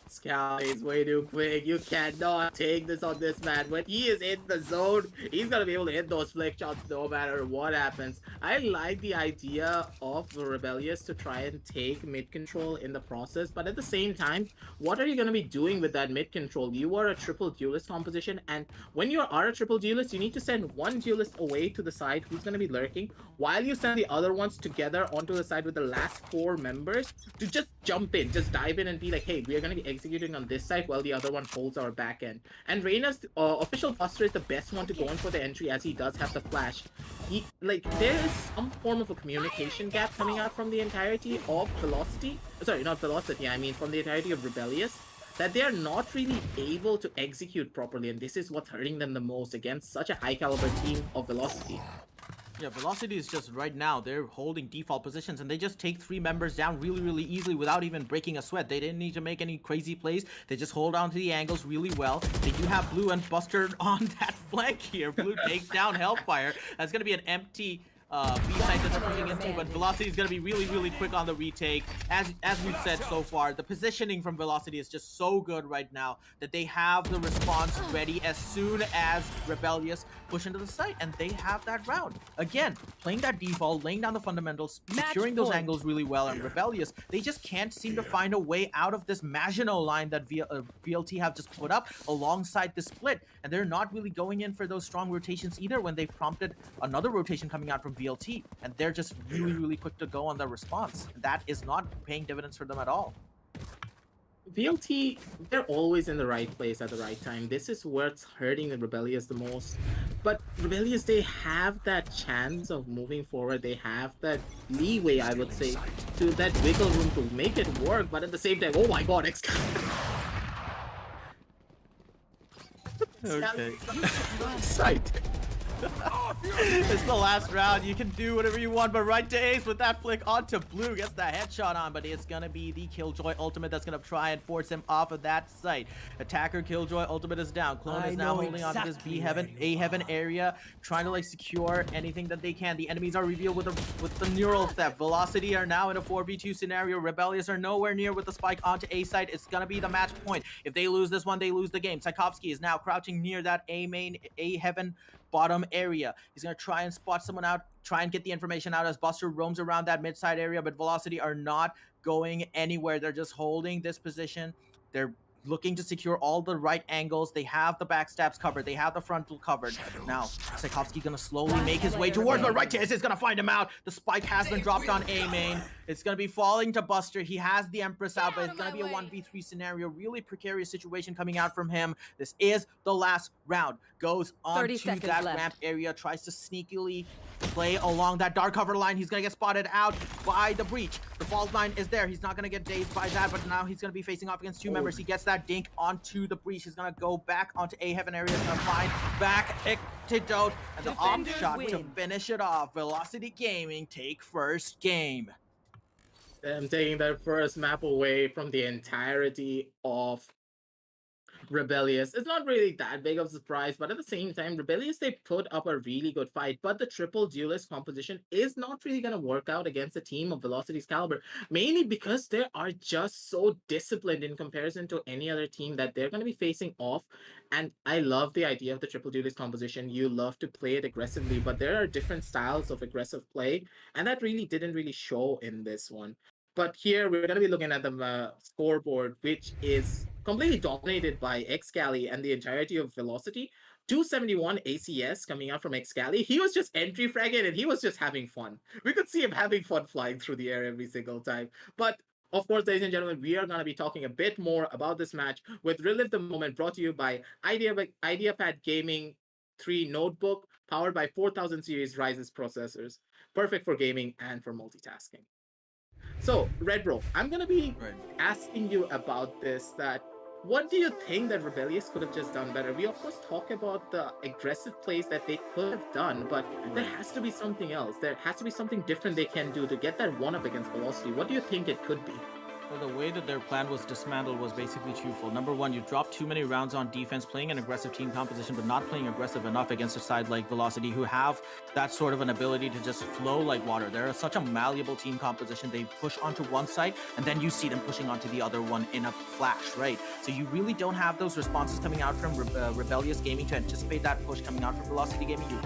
D: Scout is way too quick. You cannot take this on this man. When he is in the zone, he's gonna be able to hit those flick shots no matter what happens. I like the idea of the Rebellious to try and take mid control in the process, but at the same time, what are you gonna be doing with that mid control? You are a triple duelist composition, and when you are a triple duelist, you need to send one duelist away to the side who's gonna be lurking, while you send the other ones together onto the side with the last 4 members to just jump in, just dive in and be like, hey, we are gonna be executing on this side while the other one holds our back end. And Reyna's official Buster is the best one to go in for the entry, as he does have the flash. There is some form of a communication gap coming out from the entirety of Velocity. Sorry, not Velocity, I mean from the entirety of Rebellious, that they are not really able to execute properly, and this is what's hurting them the most against such a high caliber team of Velocity.
E: Yeah, Velocity is just right now, they're holding default positions and they just take 3 members down really easily without even breaking a sweat. They didn't need to make any crazy plays. They just hold on to the angles really well. They do have Blue and Buster on that flank here. Blue takes down Hellfire. That's going to be an empty B-side that they're pushing into, but Velocity is going to be really quick on the retake. As we've said so far, the positioning from Velocity is just so good right now that they have the response ready as soon as Rebellious push into the site, and they have that round. Again, playing that default, laying down the fundamentals, securing those angles really well, and Rebellious, they just can't seem to find a way out of this Maginot line that VLT have just put up alongside the split, and they're not really going in for those strong rotations either when they prompted another rotation coming out from VLT, and they're just really quick to go on their response. That is not paying dividends for them at all.
D: VLT, they're always in the right place at the right time. This is what's hurting the Rebellious the most. But Rebellious, they have that chance of moving forward. They have that leeway, I would say, to that wiggle room to make it work. But at the same time, oh my god,
E: Okay.
D: Sight.
E: It's the last round. You can do whatever you want, but right to Ace with that flick onto Blue. Gets that headshot on, but it's gonna be the Killjoy ultimate that's gonna try and force him off of that site. Attacker Killjoy ultimate is down. Clone is now holding on to this B Heaven, A Heaven area, trying to secure anything that they can. The enemies are revealed with the neural theft. Velocity are now in a 4v2 scenario. Rebellious are nowhere near with the spike onto A site. It's gonna be the match point. If they lose this one, they lose the game. Tchaikovsky is now crouching near that A main, A Heaven bottom area. He's gonna try and spot someone out, try and get the information out as Buster roams around that mid-side area, but Velocity are not going anywhere. They're just holding this position. They're looking to secure all the right angles. They have the backstabs covered. They have the frontal covered. Now, Tchaikovsky gonna slowly make his way towards, but right to is gonna find him out. The spike has been dropped on A main. It's gonna be falling to Buster. He has the Empress out, but it's gonna be a 1v3 scenario. Really precarious situation coming out from him. This is the last round. Goes on to that ramp area, tries to sneakily play along that dark cover line. He's gonna get spotted out by the breach. The fault line is there. He's not gonna get dazed by that, but now he's gonna be facing off against 2 members. He gets that dink onto the breach. He's gonna go back onto A Heaven area. He's gonna find back Antidote, and the off shot to finish it off. Velocity Gaming take first game.
D: Them taking their first map away from the entirety of Rebellious. It's not really that big of a surprise, but at the same time, Rebellious, they put up a really good fight. But the triple duelist composition is not really going to work out against a team of Velocity's caliber, mainly because they are just so disciplined in comparison to any other team that they're going to be facing off. And I love the idea of the triple duelist composition. You love to play it aggressively, but there are different styles of aggressive play, and that really didn't really show in this one. But here we're going to be looking at the scoreboard, which is completely dominated by Xcali and the entirety of Velocity. 271 ACS coming out from Xcali. He was just entry fragging and he was just having fun. We could see him having fun flying through the air every single time. But of course, ladies and gentlemen, we are going to be talking a bit more about this match with Relive the Moment, brought to you by Ideapad Gaming 3 Notebook, powered by 4000 series Ryzen processors. Perfect for gaming and for multitasking. So, Red Bro, I'm gonna be asking you about this. That what do you think that Rebellious could have just done better? We of course talk about the aggressive plays that they could have done, but there has to be something else. There has to be something different they can do to get that one up against Velocity. What do you think it could be?
E: Well, the way that their plan was dismantled was basically twofold. Number one, you dropped too many rounds on defense, playing an aggressive team composition, but not playing aggressive enough against a side like Velocity, who have that sort of an ability to just flow like water. They're such a malleable team composition. They push onto one side, and then you see them pushing onto the other one in a flash, right? So you really don't have those responses coming out from Rebellious Gaming to anticipate that push coming out from Velocity Gaming. You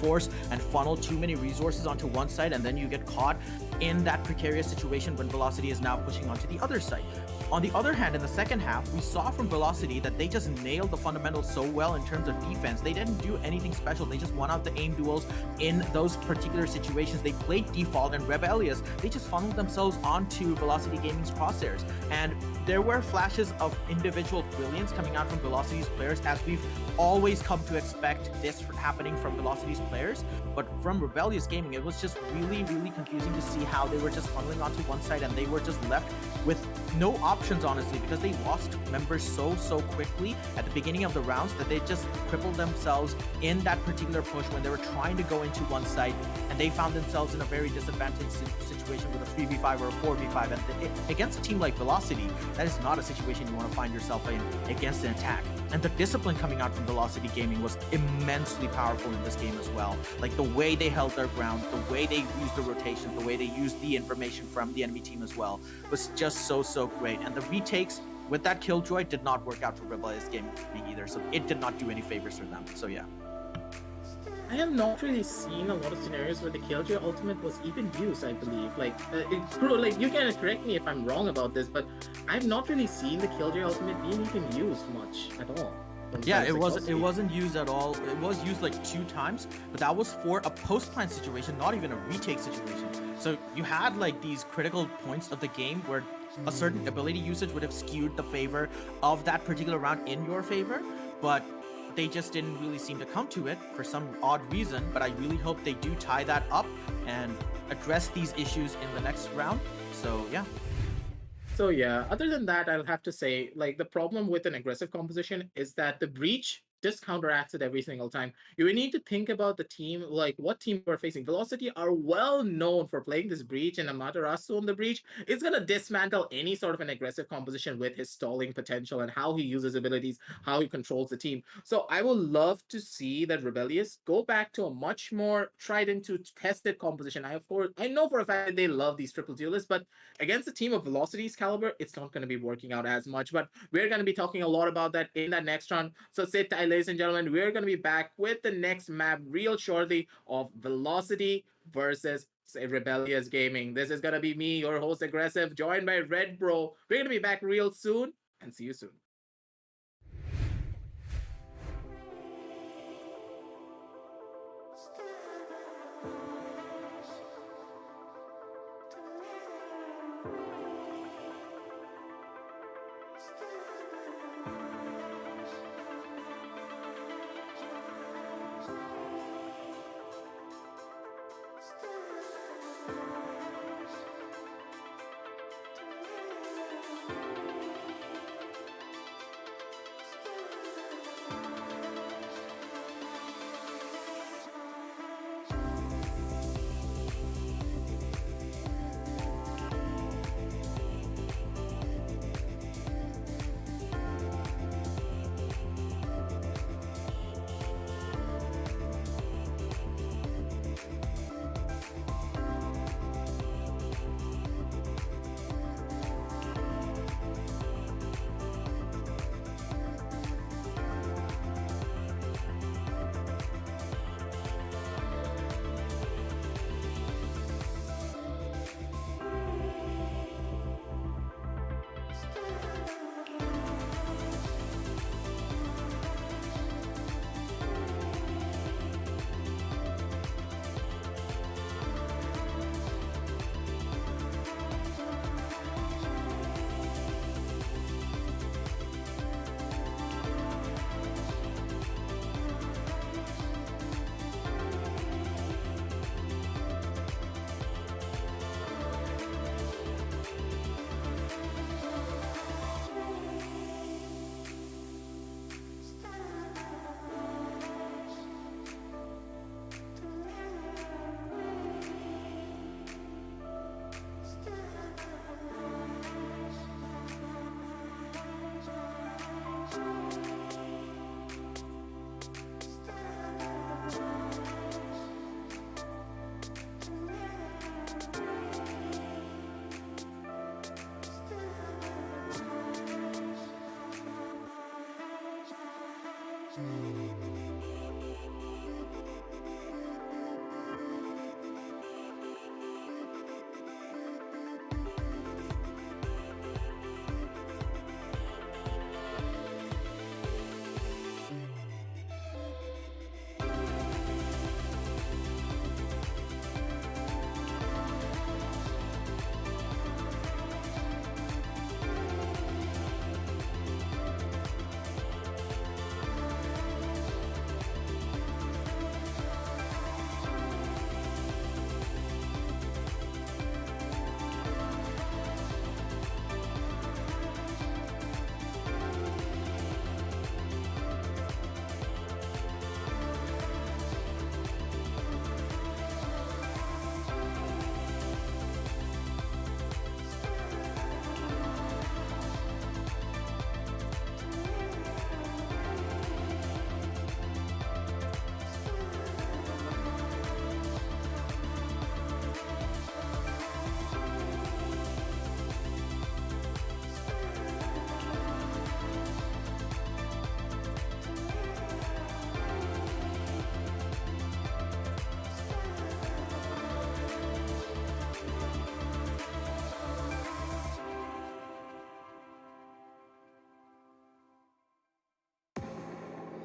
E: force and funnel too many resources onto one side, and then you get caught in that precarious situation when Velocity is now pushing onto the other side. On the other hand, in the second half, we saw from Velocity that they just nailed the fundamentals so well in terms of defense. They didn't do anything special. They just won out the aim duels in those particular situations. They played default, and Rebellious, they just funneled themselves onto Velocity Gaming's crosshairs. And there were flashes of individual brilliance coming out from Velocity's players, as we've always come to expect this happening from Velocity's players. But from Rebellious Gaming, it was just really, really confusing to see how they were just funneling onto one side, and they were just left with no options, honestly, because they lost members so quickly at the beginning of the rounds that they just crippled themselves in that particular push when they were trying to go into one side, and they found themselves in a very disadvantaged situation with a 3v5 or a 4v5. And against a team like Velocity, that is not a situation you want to find yourself in against an attack. And the discipline coming out from Velocity Gaming was immensely powerful in this game as well. Like the way they held their ground, the way they used the rotation, the way they used the information from the enemy team as well, was just so great. And the retakes with that Killjoy did not work out for Rebellious Gaming either, so it did not do any favors for them. So yeah.
D: I have not really seen a lot of scenarios where the Killjoy ultimate was even used, I believe. Like, it's true, like, you can correct me if I'm wrong about this, but I've not really seen the Killjoy ultimate being even used much at all.
E: Yeah, it wasn't used at all. It was used like 2 times, but that was for a post-plant situation, not even a retake situation. So you had like these critical points of the game where a certain ability usage would have skewed the favor of that particular round in your favor, but they just didn't really seem to come to it for some odd reason. But I really hope they do tie that up and address these issues in the next round. So yeah.
D: So yeah, other than that, I'll have to say, like, the problem with an aggressive composition is that the breach just counteracts it every single time. You need to think about the team, like what team we're facing. Velocity are well known for playing this breach, and Amaterasu on the breach is going to dismantle any sort of an aggressive composition with his stalling potential and how he uses abilities, how he controls the team. So I would love to see that Rebellious go back to a much more tried and tested composition. I know for a fact that they love these triple duelists, but against a team of Velocity's caliber, it's not going to be working out as much. But we're going to be talking a lot about that in that next round. So sit tight, ladies and gentlemen. We're going to be back with the next map real shortly of Velocity versus Rebellious Gaming. This is going to be me, your host Aggressive, joined by Red Bro. We're going to be back real soon, and see you soon.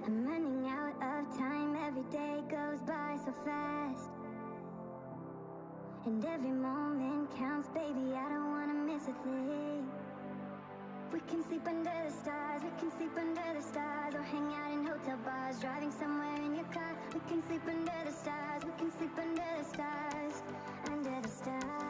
A: I'm running out of time, every day goes by so fast. And every moment counts, baby, I don't wanna miss a thing. We can sleep under the stars, we can sleep under the stars, or hang out in hotel bars, driving somewhere in your car. We can sleep under the stars, we can sleep under the stars, under the stars.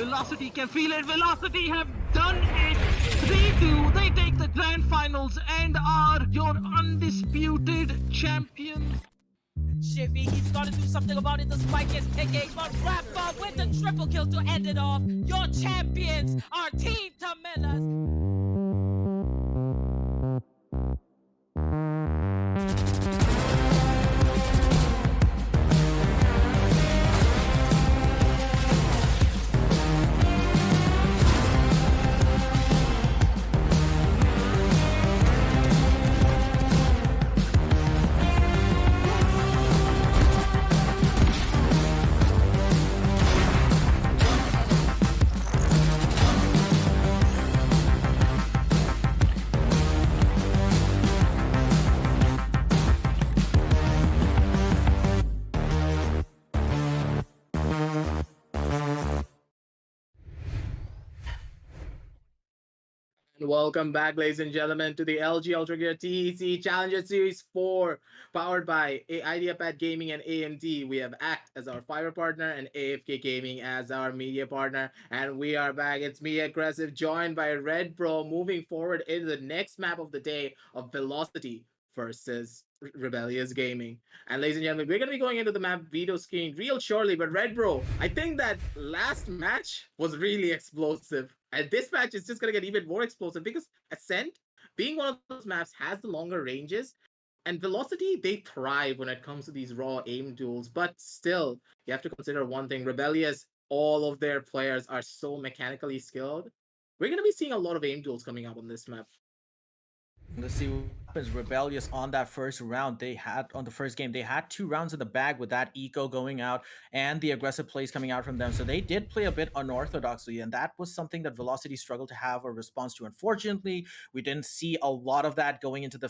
B: Velocity can feel it. Velocity have done it. 3-2. They take the grand finals and are your undisputed champions.
C: Shiffy, he's got to do something about it. The spike is ticking, but Rappa with the triple kill to end it off. Your champions are Team Tamelas.
D: Welcome back, ladies and gentlemen, to the LG Ultragear TEC Challenger Series 4, powered by Ideapad Gaming and AMD. We have ACT as our fiber partner and AFK Gaming as our media partner. And we are back. It's me, Aggressive, joined by Red Bro, moving forward into the next map of the day of Velocity versus Rebellious Gaming. And ladies and gentlemen, we're going to be going into the map video screen real shortly. But Red Bro, I think that last match was really explosive. And this match is just going to get even more explosive because Ascent, being one of those maps, has the longer ranges. And Velocity, they thrive when it comes to these raw aim duels. But still, you have to consider one thing. Rebellious, all of their players are so mechanically skilled. We're going to be seeing a lot of aim duels coming up on this map.
E: Let's see what happens. Rebellious on that first round. They had on the first game, they had 2 rounds in the bag with that eco going out and the aggressive plays coming out from them. So they did play a bit unorthodoxly, and that was something that Velocity struggled to have a response to. Unfortunately, we didn't see a lot of that going into the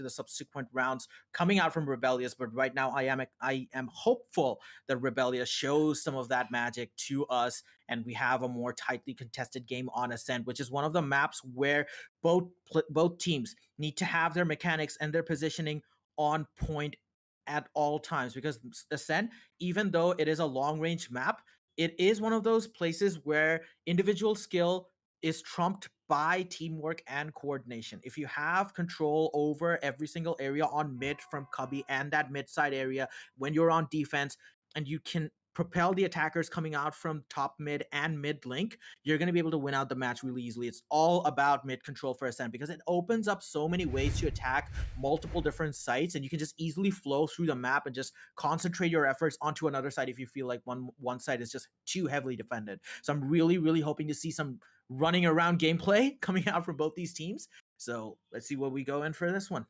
E: subsequent rounds coming out from Rebellious. But right now, I am hopeful that Rebellious shows some of that magic to us, and we have a more tightly contested game on Ascent, which is one of the maps where both teams need to have their mechanics and their positioning on point at all times, because Ascent, even though it is a long range map, it is one of those places where individual skill is trumped by teamwork and coordination. If you have control over every single area on mid from Cubby and that mid side area when you're on defense, and you can propel the attackers coming out from top mid and mid link, you're going to be able to win out the match really easily. It's all about mid control for Ascent because it opens up so many ways to attack multiple different sites, and you can just easily flow through the map and just concentrate your efforts onto another side if you feel like one side is just too heavily defended. So I'm really hoping to see some running around gameplay coming out from both these teams. So let's see what we go in for this one.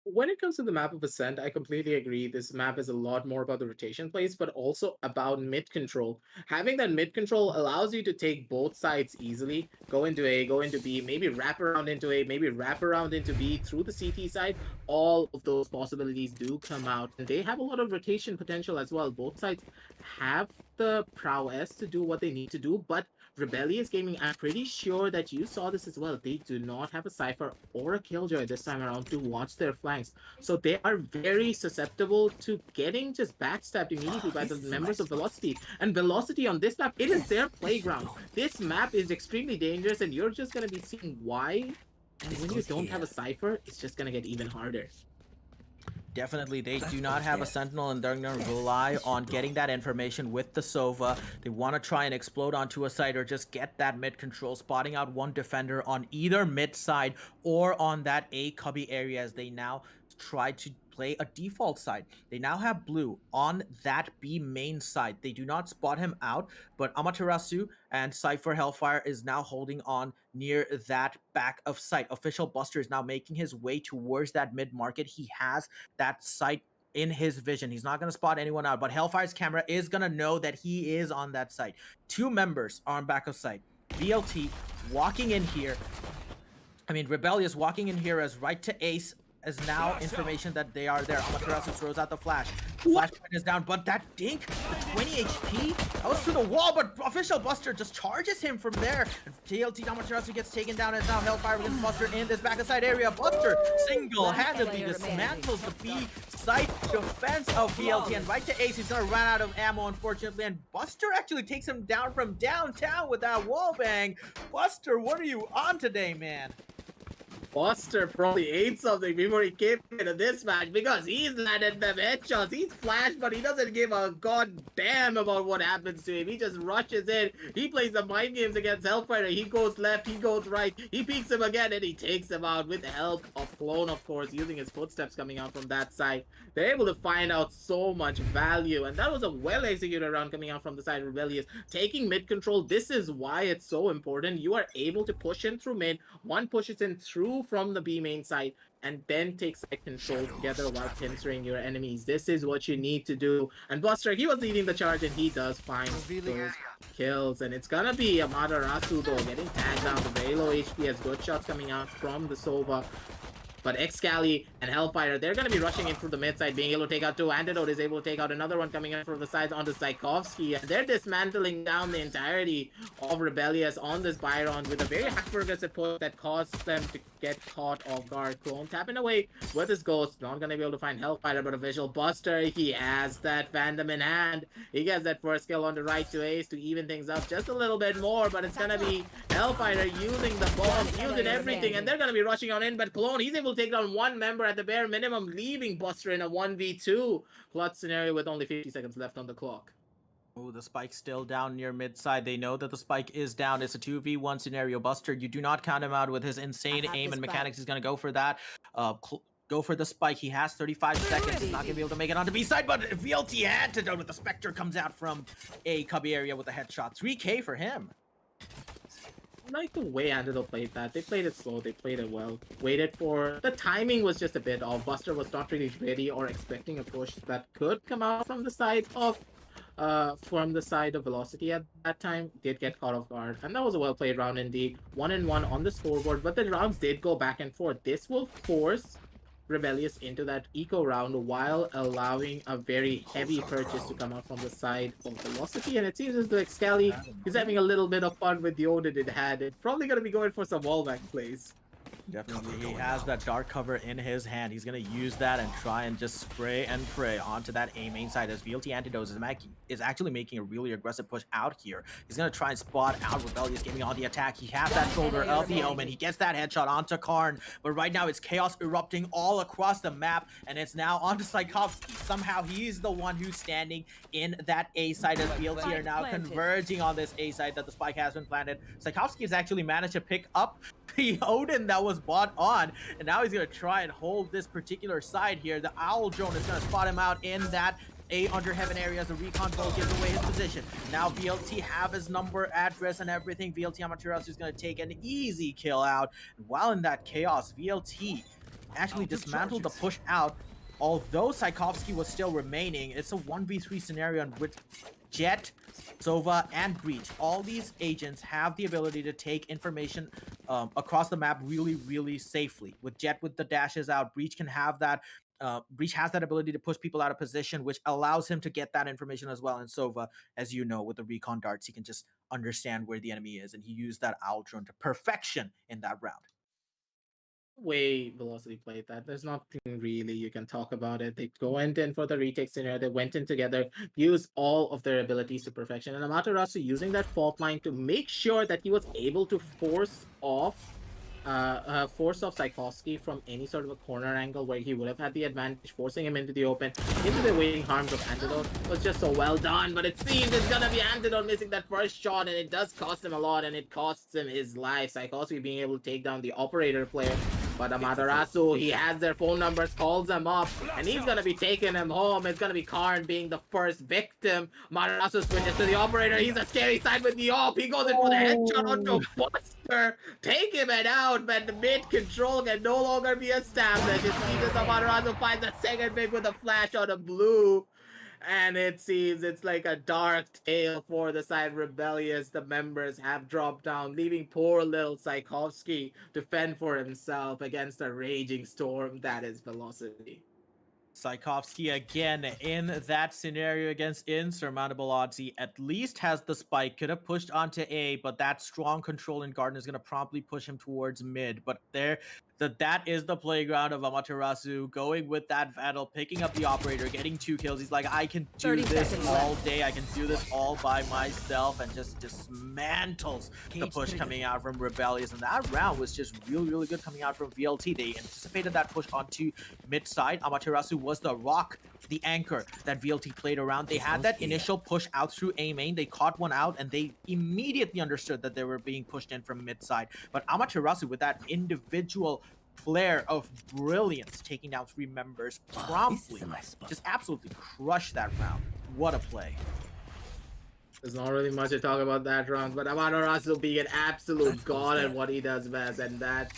D: When it comes to the map of Ascent, I completely agree. This map is a lot more about the rotation plays, but also about mid control. Having that mid control allows you to take both sides easily. Go into A, go into B, maybe wrap around into A, maybe wrap around into B through the CT side. All of those possibilities do come out. And they have a lot of rotation potential as well. Both sides have the prowess to do what they need to do, but Rebellious Gaming, I'm pretty sure that you saw this as well. They do not have a Cypher or a Killjoy this time around to watch their flanks. So they are very susceptible to getting just backstabbed immediately by the members of Velocity. And Velocity on this map, it is their playground. This map is extremely dangerous, and you're just going to be seeing why. And when you don't have a Cypher, it's just going to get even harder.
E: Definitely, they do not have a Sentinel, and they're going to rely on getting that information with the Sova. They want to try and explode onto a side or just get that mid control, spotting out one defender on either mid side or on that A cubby area as they now try to play a default side. They now have Blue on that B main side. They do not spot him out, but Amaterasu and Cypher Hellfire is now holding on near that back of sight. Official Buster is now making his way towards that mid market. He has that sight in his vision. He's not going to spot anyone out, but Hellfire's camera is going to know that he is on that site. 2 members are on back of sight. BLT walking in here. Rebellious walking in here as right to Ace is now information that they are there. Amaterasu throws out the flash. Flashpoint is down, but that dink, the 20 HP, that was through the wall, but Official Buster just charges him from there. TLT Amaterasu gets taken down, and now Hellfire against Buster in this back-side area. Buster single-handedly dismantles the B site defense of VLT, and right to Ace, he's gonna run out of ammo, unfortunately, and Buster actually takes him down from downtown with that wallbang. Buster, what are you on today, man?
D: Buster probably ate something before he came into this match because he's landed them headshots. He's flashed, but he doesn't give a god damn about what happens to him. He just rushes in. He plays the mind games against Hellfire. He goes left, he goes right. He peeks him again, and he takes him out with the help of Clone, of course, using his footsteps coming out from that side. They're able to find out so much value, and that was a well-executed round coming out from the side of Rebellious. Taking mid control, this is why it's so important. You are able to push in through mid. One pushes in through from the B main side and then take side control together while pincering your enemies. This is what you need to do. And Buster, he was leading the charge, and he does find those kills. And it's gonna be Amaterasu though getting tagged down to very low HP as good shots coming out from the Sova. But Excali and Hellfire, they're going to be rushing in through the mid side, being able to take out two. Antidote is able to take out another one coming in from the sides onto Tchaikovsky. And they're dismantling down the entirety of Rebellious on this Byron with a very hyper-aggressive push that caused them to get caught off guard. Clone tapping away with his ghost. Not going to be able to find Hellfire, but a visual Buster. He has that Phantom in hand. He gets that first kill on the right to Ace to even things up just a little bit more. But it's going to be Hellfire using the bomb, using everything. And they're going to be rushing on in. But Clone, he's able to take down one member at the bare minimum, leaving Buster in a 1v2 clutch scenario with only 50 seconds left on the clock.
E: Oh, the spike's still down near mid side. They know that the spike is down. It's a 2v1 scenario. Buster, you do not count him out with his insane aim and mechanics. He's going to go for that. Go for the spike. He has 35 seconds. He's not going to be able to make it onto B side, but VLT Antidote with the Spectre comes out from a cubby area with a headshot. 3k for him.
D: I like the way Antidote played that. They played it slow, they played it well. Waited for... The timing was just a bit off. Buster was not really ready or expecting a push that could come out from the side of Velocity at that time. Did get caught off guard. And that was a well-played round indeed. 1-1 on the scoreboard, but the rounds did go back and forth. This will force Rebellious into that eco round while allowing a very heavy purchase to come out from the side of Velocity, and it seems as though Excali is having a little bit of fun with the Odin it had. It's probably going to be going for some wallback plays.
E: Definitely, he has that dark cover in his hand. He's going to use that and try and just spray and pray onto that A main side as VLT Antidote is actually making a really aggressive push out here. He's going to try and spot out Rebellious Gaming on the attack. He has that shoulder of the Omen. He gets that headshot onto Karn, but right now it's chaos erupting all across the map, and it's now onto Tchaikovsky. Somehow he's the one who's standing in that A side as VLT are now converging on this A side that the spike has been planted. Tchaikovsky has actually managed to pick up the Odin that was bought on, and now he's going to try and hold this particular side here. The Owl drone is going to spot him out in that A under heaven area as the recon bolt gives away his position. Now VLT have his number, address, and everything. VLT Amaterasu is going to take an easy kill out. And while in that chaos, VLT actually dismantled the push out. Although Tchaikovsky was still remaining, it's a 1v3 scenario in which Jet, Sova, and Breach, all these agents have the ability to take information across the map really, really safely. With Jet with the dashes out, Breach can have that. Breach has that ability to push people out of position, which allows him to get that information as well. And Sova, as you know, with the recon darts, he can just understand where the enemy is, and he used that owl drone to perfection in that round.
D: Way Velocity played that. There's nothing really you can talk about it. They went in for the retake scenario. They went in together, used all of their abilities to perfection. And Amaterasu using that fault line to make sure that he was able to force off Tchaikovsky from any sort of a corner angle where he would have had the advantage, forcing him into the open, into the waiting harms of Antidote. It was just so well done, but it seems it's gonna be Antidote missing that first shot, and it does cost him a lot, and it costs him his life. Tchaikovsky being able to take down the operator player. But Amaterasu, he has their phone numbers, calls them up, and he's gonna be taking him home. It's gonna be Karn being the first victim. Amaterasu switches to the operator. He's a scary side with the op. He goes in for the headshot onto Buster. Take him and out, but the mid control can no longer be established. It seems as Amaterasu finds a second pick with a flash on a blue. And it seems it's like a dark tale for the side Rebellious. The members have dropped down, leaving poor little Tchaikovsky to fend for himself against a raging storm that is Velocity.
E: Tchaikovsky again in that scenario against insurmountable odds. He at least has the spike, could have pushed onto A, but that strong control in Garden is going to promptly push him towards mid. But that is the playground of Amaterasu, going with that Vandal, picking up the operator, getting 2 kills. He's like, I can do this all day. I can do this all by myself, and just dismantles the push coming out from Rebellious. And that round was just really, really good coming out from VLT. They anticipated that push onto mid side. Amaterasu was the rock, the anchor that VLT played around. They had that initial push out through A main. They caught one out, and they immediately understood that they were being pushed in from mid side. But Amaterasu, with that individual flare of brilliance, taking down 3 members promptly, just absolutely crushed that round. What a play.
D: There's not really much to talk about that round, but Amaterasu being an absolute god at what he does best, and that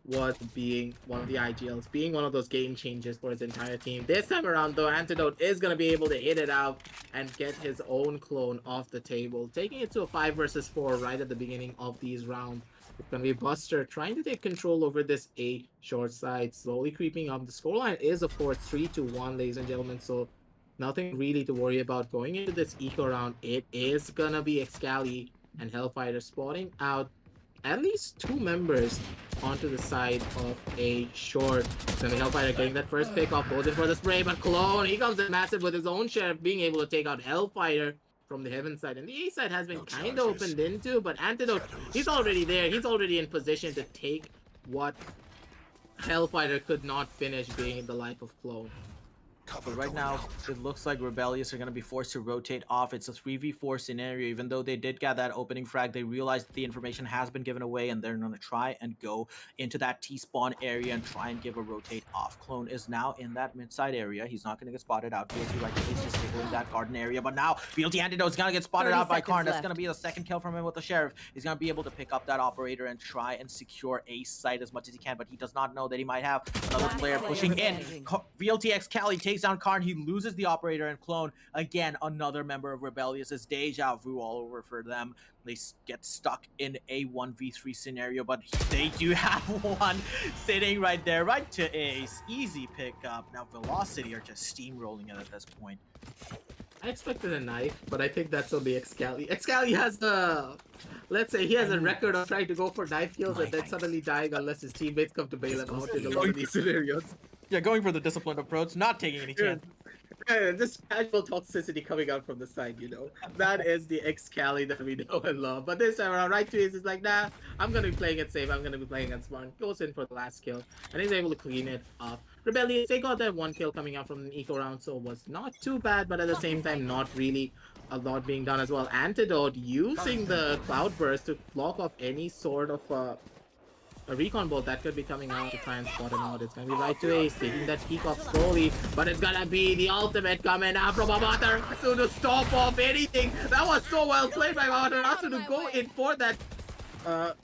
D: was being one of the IGLs, being one of those game changers for his entire team. This time around, though, Antidote is going to be able to hit it out and get his own clone off the table, taking it to a 5 versus 4 right at the beginning of these rounds. It's going to be Buster trying to take control over this A short side, slowly creeping up. The scoreline is, of course, 3-1, ladies and gentlemen, so nothing really to worry about going into this eco round. It is going to be Excali and Hellfighter spotting out at least 2 members onto the side of a short. So the Hellfighter getting that first pick off, goes in for the spray, but Clone, he comes in massive with his own share of being able to take out Hellfighter from the Heaven side. And the A side has been kind of opened into, but Antidote, he's already there. He's already in position to take what Hellfighter could not finish, being in the life of Clone.
E: But right now, it looks like Rebellious are going to be forced to rotate off. It's a 3v4 scenario. Even though they did get that opening frag, they realized that the information has been given away, and they're going to try and go into that T-spawn area and try and give a rotate off. Clone is now in that mid-side area. He's not going to get spotted out. VLT right now is just tickling that garden area. But now, VLT Antidote is going to get spotted out by Karn. That's going to be the second kill from him with the Sheriff. He's going to be able to pick up that operator and try and secure a site as much as he can, but he does not know that he might have another player pushing in. VLT Excali takes down Karn. He loses the operator, and Clone, again, another member of Rebellious. Is deja vu all over for them. They get stuck in a 1v3 scenario, but they do have one sitting right there, right to Ace. Easy pickup. Now Velocity are just steamrolling it at this point.
D: I expected a knife, but I think that's only Excali. Excali has the, let's say, he has a record of trying to go for knife kills and then suddenly dying unless his teammates come to bail him out in a lot of these scenarios.
E: Yeah, going for the disciplined approach, not taking any chance.
D: Just casual toxicity coming out from the side, you know. That is the Excali that we know and love. But this time around, right to Ace is like, nah, I'm going to be playing it safe. I'm going to be playing it smart. Goes in for the last kill, and he's able to clean it up. Rebellious, they got that 1 kill coming out from the eco round, so it was not too bad, but at the same time, not really a lot being done as well. Antidote using the Cloudburst to block off any sort of a recon bolt that could be coming out to try and spot him out. It's gonna be right to Ace, taking that peek off slowly, but it's gonna be the ultimate coming out from Amaterasu to stop off anything. That was so well played by Amaterasu to go in for that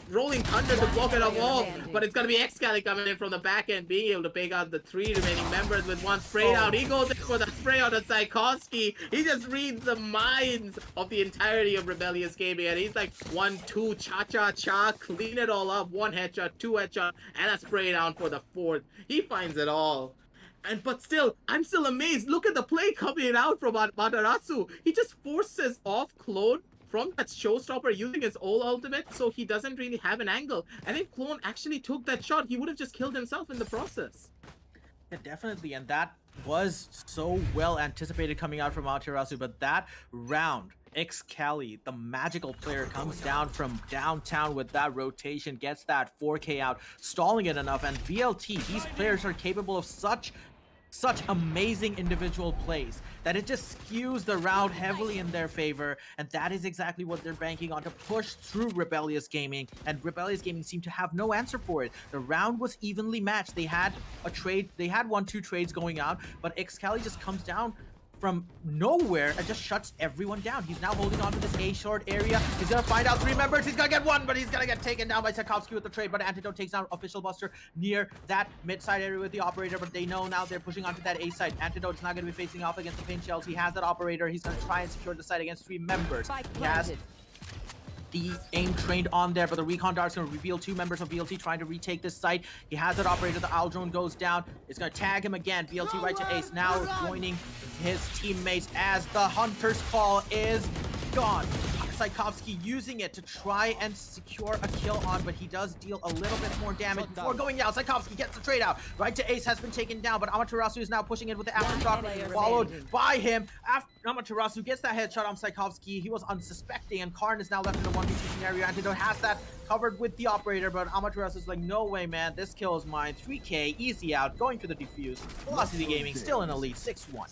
D: rolling thunder to block it off, but it's gonna be Excali coming in from the back end, being able to pick out the 3 remaining members with 1 sprayed out. He goes in for the spray out of Tchaikovsky. He just reads the minds of the entirety of Rebellious Gaming, and he's like 1-2 cha-cha-cha, clean it all up, 1 headshot, 2 headshot, and a spray down for the 4th. He finds it all. But still, I'm still amazed. Look at the play coming out from Amaterasu. He just forces off Clone from that showstopper using his old ultimate, so he doesn't really have an angle. And if Clone actually took that shot, he would have just killed himself in the process.
E: Yeah, definitely, and that was so well anticipated coming out from Amaterasu, but that round, Excali, the magical player, comes down from downtown with that rotation, gets that 4K out, stalling it enough, and VLT, these players are capable of such amazing individual plays that it just skews the round heavily in their favor, and that is exactly what they're banking on to push through Rebellious Gaming, and Rebellious Gaming seemed to have no answer for it. The round was evenly matched. They had a trade, they had 1-2 trades going out, but Excali just comes down from nowhere and just shuts everyone down. He's now holding on to this A short area. He's gonna find out 3 members. He's gonna get 1, but he's gonna get taken down by Tchaikovsky with the trade. But Antidote takes down Official Buster near that mid side area with the operator. But they know now they're pushing onto that A side. Antidote is not gonna be facing off against the pin shells. He has that operator. He's gonna try and secure the site against 3 members. He has the aim trained on there, but the recon dart's gonna reveal 2 members of VLT trying to retake this site. He has that operator, the owl drone goes down. It's gonna tag him again. VLT right to Ace, now joining his teammates as the Hunter's Call is gone. Tchaikovsky using it to try and secure a kill on, but he does deal a little bit more damage before going down. Tchaikovsky gets the trade out. Right to Ace has been taken down, but Amaterasu is now pushing in with the aftershock, followed by him. Amaterasu gets that headshot on Tchaikovsky. He was unsuspecting, and Karn is now left in a 1v2 scenario. Antidote has that covered with the operator, but Amaterasu is like, no way, man. This kill is mine. 3K, easy out, going for the defuse. Velocity Gaming still in a lead, 6-1.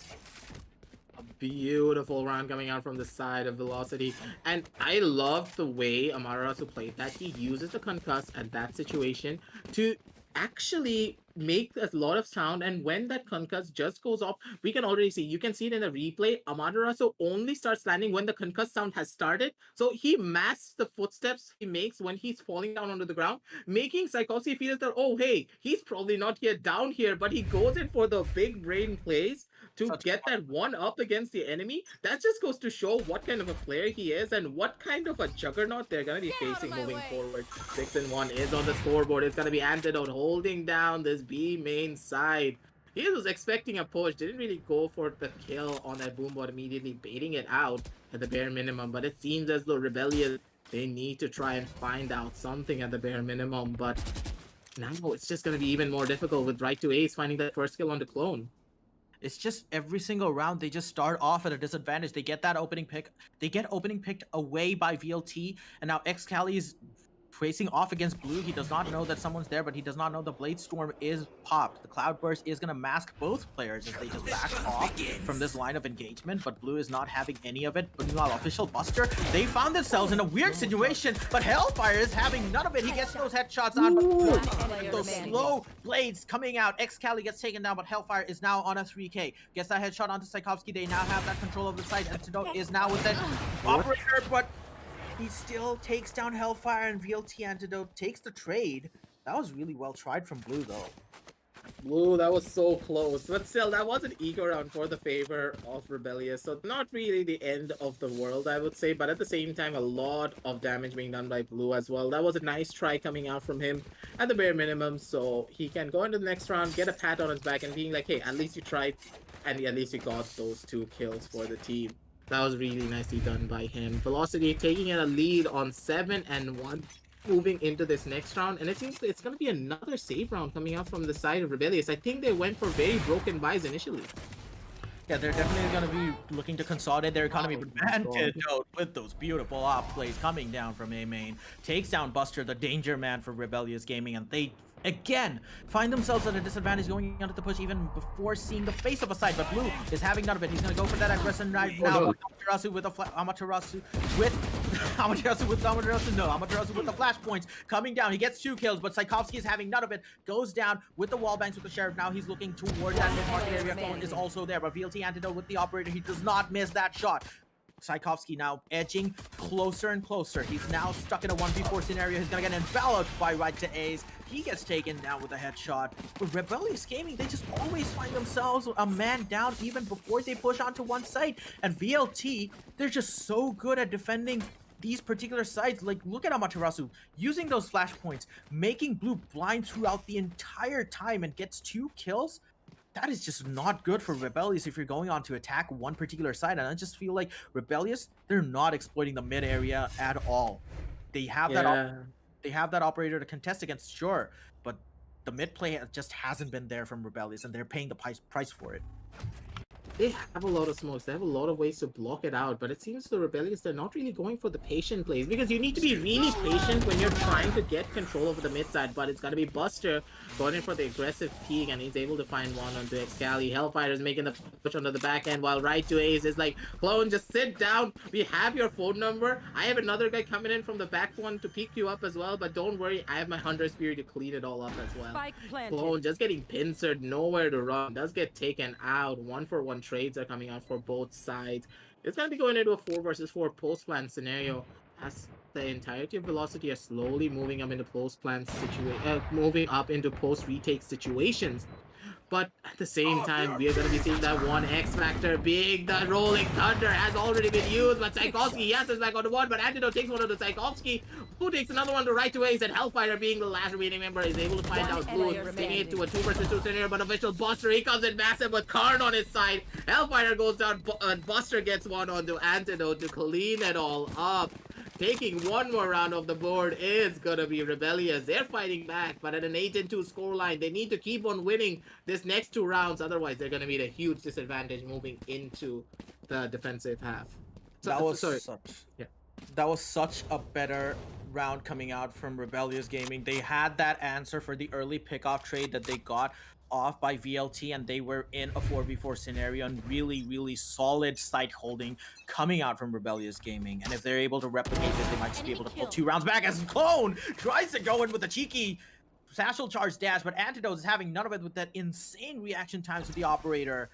D: Beautiful round coming out from the side of Velocity, and I love the way Amaterasu played that. He uses the concuss at that situation to actually make a lot of sound, and when that concuss just goes off, we can already see, you can see it in the replay, Amaterasu only starts landing when the concuss sound has started, so he masks the footsteps he makes when he's falling down onto the ground, making Tchaikovsky feel that, oh hey, he's probably not yet down here, but he goes in for the big brain plays to get that one up against the enemy. That just goes to show what kind of a player he is and what kind of a juggernaut they're going to be facing moving forward. 6-1 is on the scoreboard. It's going to be Antidote holding down this B main side. He was expecting a push, didn't really go for the kill on that boom bot, immediately baiting it out at the bare minimum, but it seems as though Rebellious, they need to try and find out something at the bare minimum, but now it's just going to be even more difficult with right to Ace finding that first kill on the clone.
E: It's just every single round they just start off at a disadvantage. They get that opening pick. They get opening picked away by VLT, and now Xcali is facing off against Blue. He does not know that someone's there, but he does not know the Blade Storm is popped. The Cloud Burst is going to mask both players as they just back off from this line of engagement, but Blue is not having any of it. But meanwhile, Official Buster, they found themselves in a weird situation, but Hellfire is having none of it. He gets those headshots on, but those slow blades coming out. Xcali gets taken down, but Hellfire is now on a 3K. Gets that headshot onto Tchaikovsky. They now have that control of the site. Antidote is now with that operator, but he still takes down Hellfire, and VLT Antidote takes the trade. That was really well tried from Blue, though.
D: Blue, that was so close. But still, that was an eco round for the favor of Rebellious. So not really the end of the world, I would say. But at the same time, a lot of damage being done by Blue as well. That was a nice try coming out from him at the bare minimum. So he can go into the next round, get a pat on his back, and being like, hey, at least you tried. And at least you got those 2 kills for the team. That was really nicely done by him. Velocity taking a lead on 7-1, moving into this next round. And it seems it's going to be another save round coming out from the side of Rebellious. I think they went for very broken buys initially.
E: Yeah, they're definitely going to be looking to consolidate their economy, but Antidote with those beautiful op plays coming down from A main takes down Buster, the danger man for Rebellious Gaming, and they again find themselves at a disadvantage going onto the push even before seeing the face of a side, but Blue is having none of it. He's going to go for that aggression right now. Amaterasu with Amaterasu with the flashpoints coming down. He gets 2 kills, but Tchaikovsky is having none of it. Goes down with the wall banks with the Sheriff. Now he's looking towards that mid-market area. Clone is also there, but VLT Antidote with the operator. He does not miss that shot. Tchaikovsky now edging closer and closer. He's now stuck in a 1v4 scenario. He's gonna get enveloped by right to A's. He gets taken down with a headshot. But Rebellious Gaming, they just always find themselves a man down even before they push onto one site. And VLT, they're just so good at defending these particular sites. Like, look at Amaterasu using those flashpoints, making Blue blind throughout the entire time and gets 2 kills. That is just not good for Rebellious if you're going on to attack one particular side. And I just feel like Rebellious, they're not exploiting the mid area at all. They have that operator to contest against, sure, but the mid play just hasn't been there from Rebellious, and they're paying the price for it.
D: They have a lot of smokes. They have a lot of ways to block it out, but it seems the Rebellious, they're not really going for the patient plays, because you need to be really patient when you're trying to get control over the mid side. But it's got to be Buster going in for the aggressive peek, and he's able to find one onto Xcali. Hellfire is making the push onto the back end, while right to Ace is like, Clone, just sit down. We have your phone number. I have another guy coming in from the back one to pick you up as well, but don't worry, I have my Hunter Spirit to clean it all up as well. Clone just getting pincered, nowhere to run. Does get taken out. 1-for-1 trades are coming out for both sides. It's going to be going into a 4 versus 4 post-plan scenario as the entirety of Velocity are slowly moving up into moving up into post-retake situations. But at the same time, we are going to be seeing that one X Factor being the Rolling Thunder has already been used. But Tchaikovsky, he answers back on the one, but Antidote takes one of the Tchaikovsky, who takes another one to right to Ace, and Hellfire, being the last remaining member, is able to find out Blue, taking it to a 2 versus 2 scenario. But official Buster, he comes in massive with Karn on his side. Hellfire goes down, and Buster gets one onto Antidote to clean it all up. Taking one more round of the board is gonna be Rebellious. They're fighting back, but at an 8-2 scoreline, they need to keep on winning this next 2 rounds. Otherwise, they're gonna be at a huge disadvantage moving into the defensive half. So,
E: that was such a better round coming out from Rebellious Gaming. They had that answer for the early pickoff trade that they got off by VLT, and they were in a 4v4 scenario, and really solid site holding coming out from Rebellious Gaming. And if they're able to replicate this, they might just be able to pull 2 rounds back as Clone tries to go in with a cheeky satchel charge dash, but Antidote is having none of it with that insane reaction times to the operator.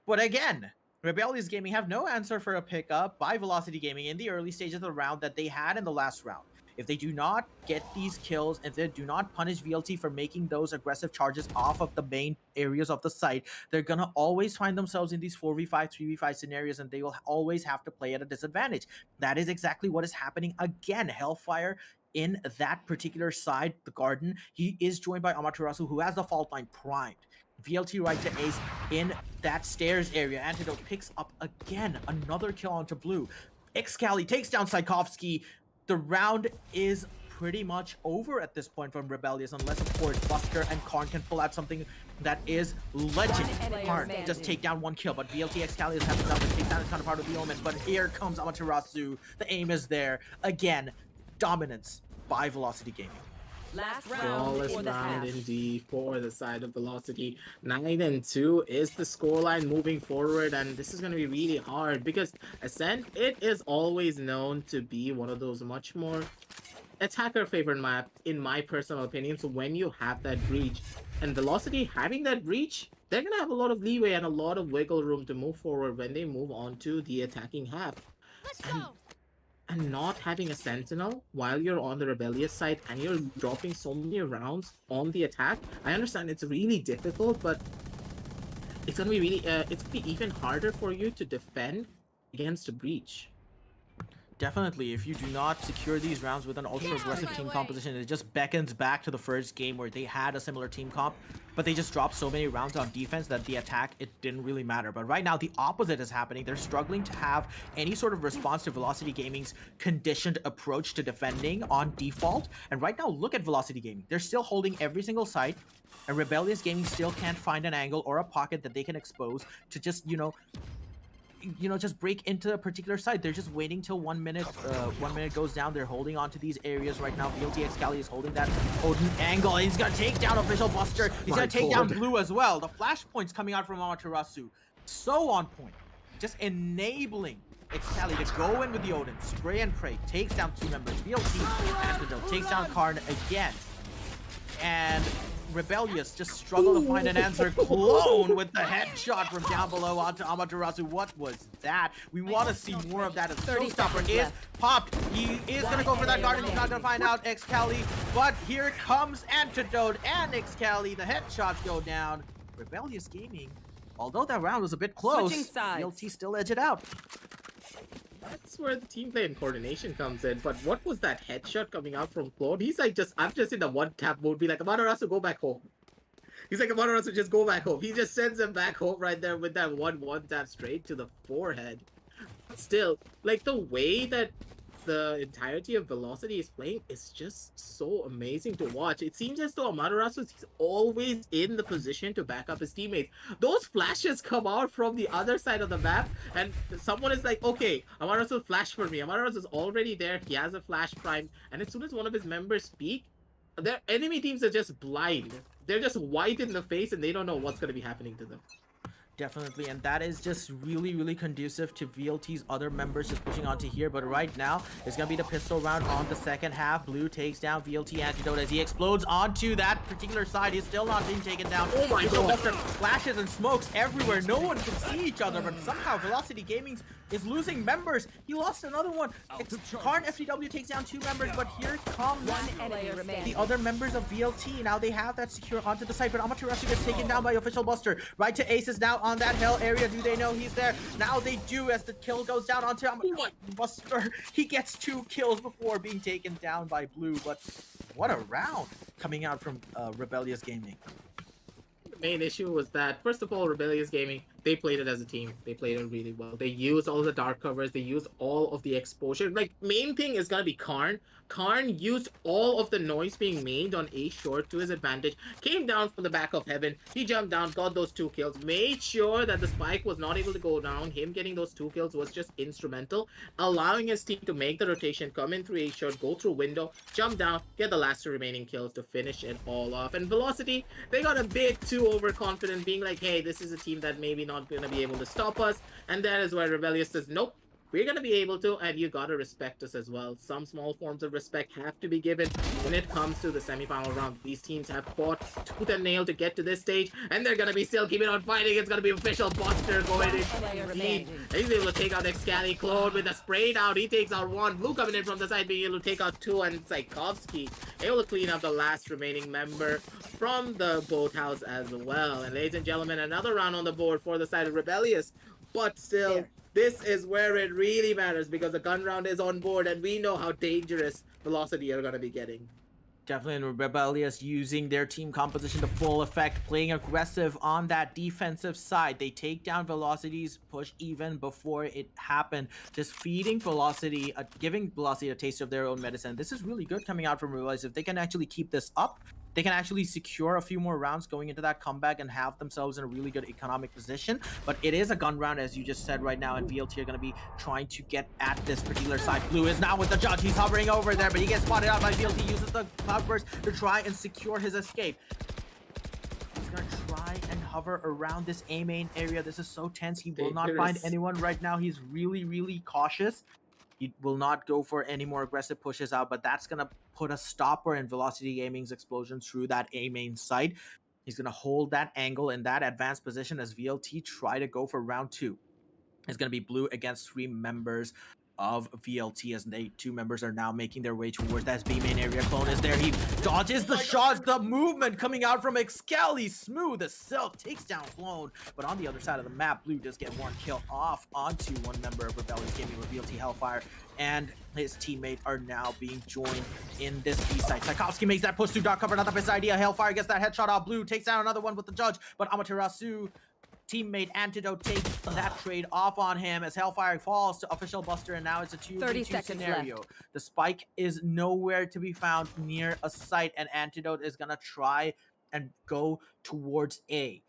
E: But again, Rebellious Gaming have no answer for a pickup by Velocity Gaming in the early stages of the round that they had in the last round. If they do not get these kills, if they do not punish VLT for making those aggressive charges off of the main areas of the site, they're gonna always find themselves in these 4v5, 3v5 scenarios, and they will always have to play at a disadvantage. That is exactly what is happening again. Hellfire in that particular side, the garden, he is joined by Amaterasu, who has the fault line primed. VLT right to Ace in that stairs area. Antidote picks up again another kill onto Blue. Excali takes down Tchaikovsky. The round is pretty much over at this point from Rebellious, unless of course Buster and Karn can pull out something that is legend. Karn just take down 1 kill, but VLT Excali is having done this. Takes down his counterpart of the Omen, but here comes Amaterasu. The aim is there. Again, dominance by Velocity Gaming.
A: Last
D: Flawless round indeed for the side of Velocity. 9-2 is the scoreline moving forward, and this is going to be really hard because Ascent, it is always known to be one of those much more attacker favored map, in my personal opinion. So when you have that breach, and Velocity having that breach, they're going to have a lot of leeway and a lot of wiggle room to move forward when they move on to the attacking half. And not having a sentinel while you're on the Rebellious side and you're dropping so many rounds on the attack, I understand it's really difficult, but it's gonna be really it's gonna be even harder for you to defend against a breach.
E: Definitely, if you do not secure these rounds with an ultra-aggressive team composition, it just beckons back to the first game where they had a similar team comp, but they just dropped so many rounds on defense that the attack, it didn't really matter. But right now, the opposite is happening. They're struggling to have any sort of response to Velocity Gaming's conditioned approach to defending on default. And right now, look at Velocity Gaming. They're still holding every single site, and Rebellious Gaming still can't find an angle or a pocket that they can expose to just, just break into a particular site. They're just waiting till 1 minute, 1 minute goes down. They're holding on to these areas right now. VLT Excali is holding that Odin angle. He's gonna take down official Buster. He's gonna take down Blue as well. The flashpoints coming out from Amaterasu, so on point, just enabling Excali to go in with the Odin, spray and pray, takes down 2 members. VLT Antidote takes down Karn again, and Rebellious just struggle to find an answer. Clone with the headshot from down below onto Amaterasu. What was that? We want to see more of that. As Showstopper is popped. He is going to go for that garden. He's not going to find out Excali, but here comes Antidote and Excali. The headshots go down. Rebellious Gaming, although that round was a bit close, VLT still edge it out.
D: That's where the team play and coordination comes in. But what was that headshot coming out from Claude? He's like, I'm just in the one-tap mode. Be like, Amaterasu, go back home. He's like, Amaterasu, just go back home. He just sends him back home right there with that one-tap straight to the forehead. But still, like, the way that the entirety of Velocity is playing is just so amazing to watch. It seems as though Amaterasu is always in the position to back up his teammates. Those flashes come out from the other side of the map, and someone is like, okay, Amaterasu flash for me. Amaterasu is already there. He has a flash prime, and as soon as one of his members speak, their enemy teams are just blind. They're just white in the face, and they don't know what's going to be happening to them.
E: Definitely, and that is just really conducive to VLT's other members just pushing onto here. But right now, it's gonna be the pistol round on the second half. Blue takes down VLT Antidote as he explodes onto that particular side. He's still not being taken down.
D: Oh my god!
E: Flashes and smokes everywhere. No one can see each other, but somehow Velocity Gaming is losing members. He lost another one. Karn FTW takes down 2 members, but here comes the other members of VLT. Now they have that secure onto the site, but Amaterasu gets taken down by Official Buster. Right to Ace is now on that hell area. Do they know he's there? Now they do, as the kill goes down onto Buster. He gets 2 kills before being taken down by Blue, but what a round coming out from Rebellious Gaming.
D: The main issue was that, first of all, Rebellious Gaming, they played it as a team. They played it really well. They used all the dark covers. They used all of the exposure. Like, main thing is gonna be Karn. Karn used all of the noise being made on A short to his advantage. Came down from the back of heaven. He jumped down, got those 2 kills. Made sure that the spike was not able to go down. Him getting those 2 kills was just instrumental, allowing his team to make the rotation, come in through A short, go through window, jump down, get the last 2 remaining kills to finish it all off. And Velocity, they got a bit too overconfident, being like, hey, this is a team that maybe not gonna be able to stop us. And that is where Rebellious says, nope, we're gonna be able to, and you gotta respect us as well. Some small forms of respect have to be given when it comes to the semi-final round. These teams have fought tooth and nail to get to this stage, and they're gonna be still keeping on fighting. It's gonna be Official Buster going in lead. He's able to take out Excali. Clone with a sprayed out. He takes out 1. Blue coming in from the side, being able to take out 2, and Tchaikovsky able to clean up the last remaining member from the boathouse as well. And ladies and gentlemen, another round on the board for the side of Rebellious, but still. This is where it really matters, because the gun round is on board and we know how dangerous Velocity are going to be getting.
E: Definitely, and Rebellious using their team composition to full effect, playing aggressive on that defensive side. They take down Velocity's push even before it happened, just feeding Velocity, giving Velocity a taste of their own medicine. This is really good coming out from Rebellious. If they can actually keep this up, they can actually secure a few more rounds going into that comeback and have themselves in a really good economic position. But it is a gun round, as you just said right now, and VLT are going to be trying to get at this particular side. Blue is now with the judge. He's hovering over there, but he gets spotted out by VLT. Uses the cloudburst to try and secure his escape. He's going to try and hover around this A main area. This is so tense. He will not find anyone right now. He's really cautious. He will not go for any more aggressive pushes out, but that's going to put a stopper in Velocity Gaming's explosion through that A main site. He's going to hold that angle in that advanced position as VLT try to go for round 2. It's going to be Blue against 3 members of VLT, as they 2 members are now making their way towards that B main area. Clone is there. He dodges the shots. The movement coming out from Excali. Smooth as silk takes down Clone. But on the other side of the map, Blue does get 1 kill off onto 1 member of Rebellious Gaming with VLT Hellfire. And his teammate are now being joined in this B site. Tchaikovsky makes that push through dark cover. Not the best idea. Hellfire gets that headshot off. Blue takes down another one with the judge. But Amaterasu teammate Antidote takes that trade off on him as Hellfire falls to Official Buster, and now it's a 2v2 scenario. Left. The spike is nowhere to be found near a site, and Antidote is gonna try and go towards A.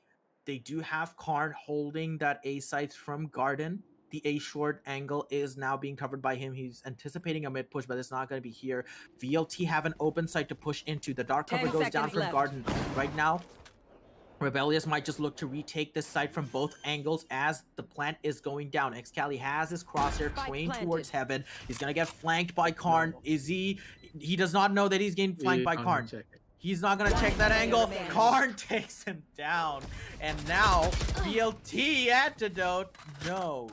E: They do have Karn holding that A site from Garden. The A short angle is now being covered by him. He's anticipating a mid push, but it's not going to be here. VLT have an open site to push into. The dark cover goes down from Garden. Right now, Rebellious might just look to retake this site from both angles as the plant is going down. Excali has his crosshair trained towards heaven. He's going to get flanked by Karn. Is he? He does not know that he's getting flanked by Karn. He's not going to check that angle. Karn takes him down. And now, VLT Antidote. No,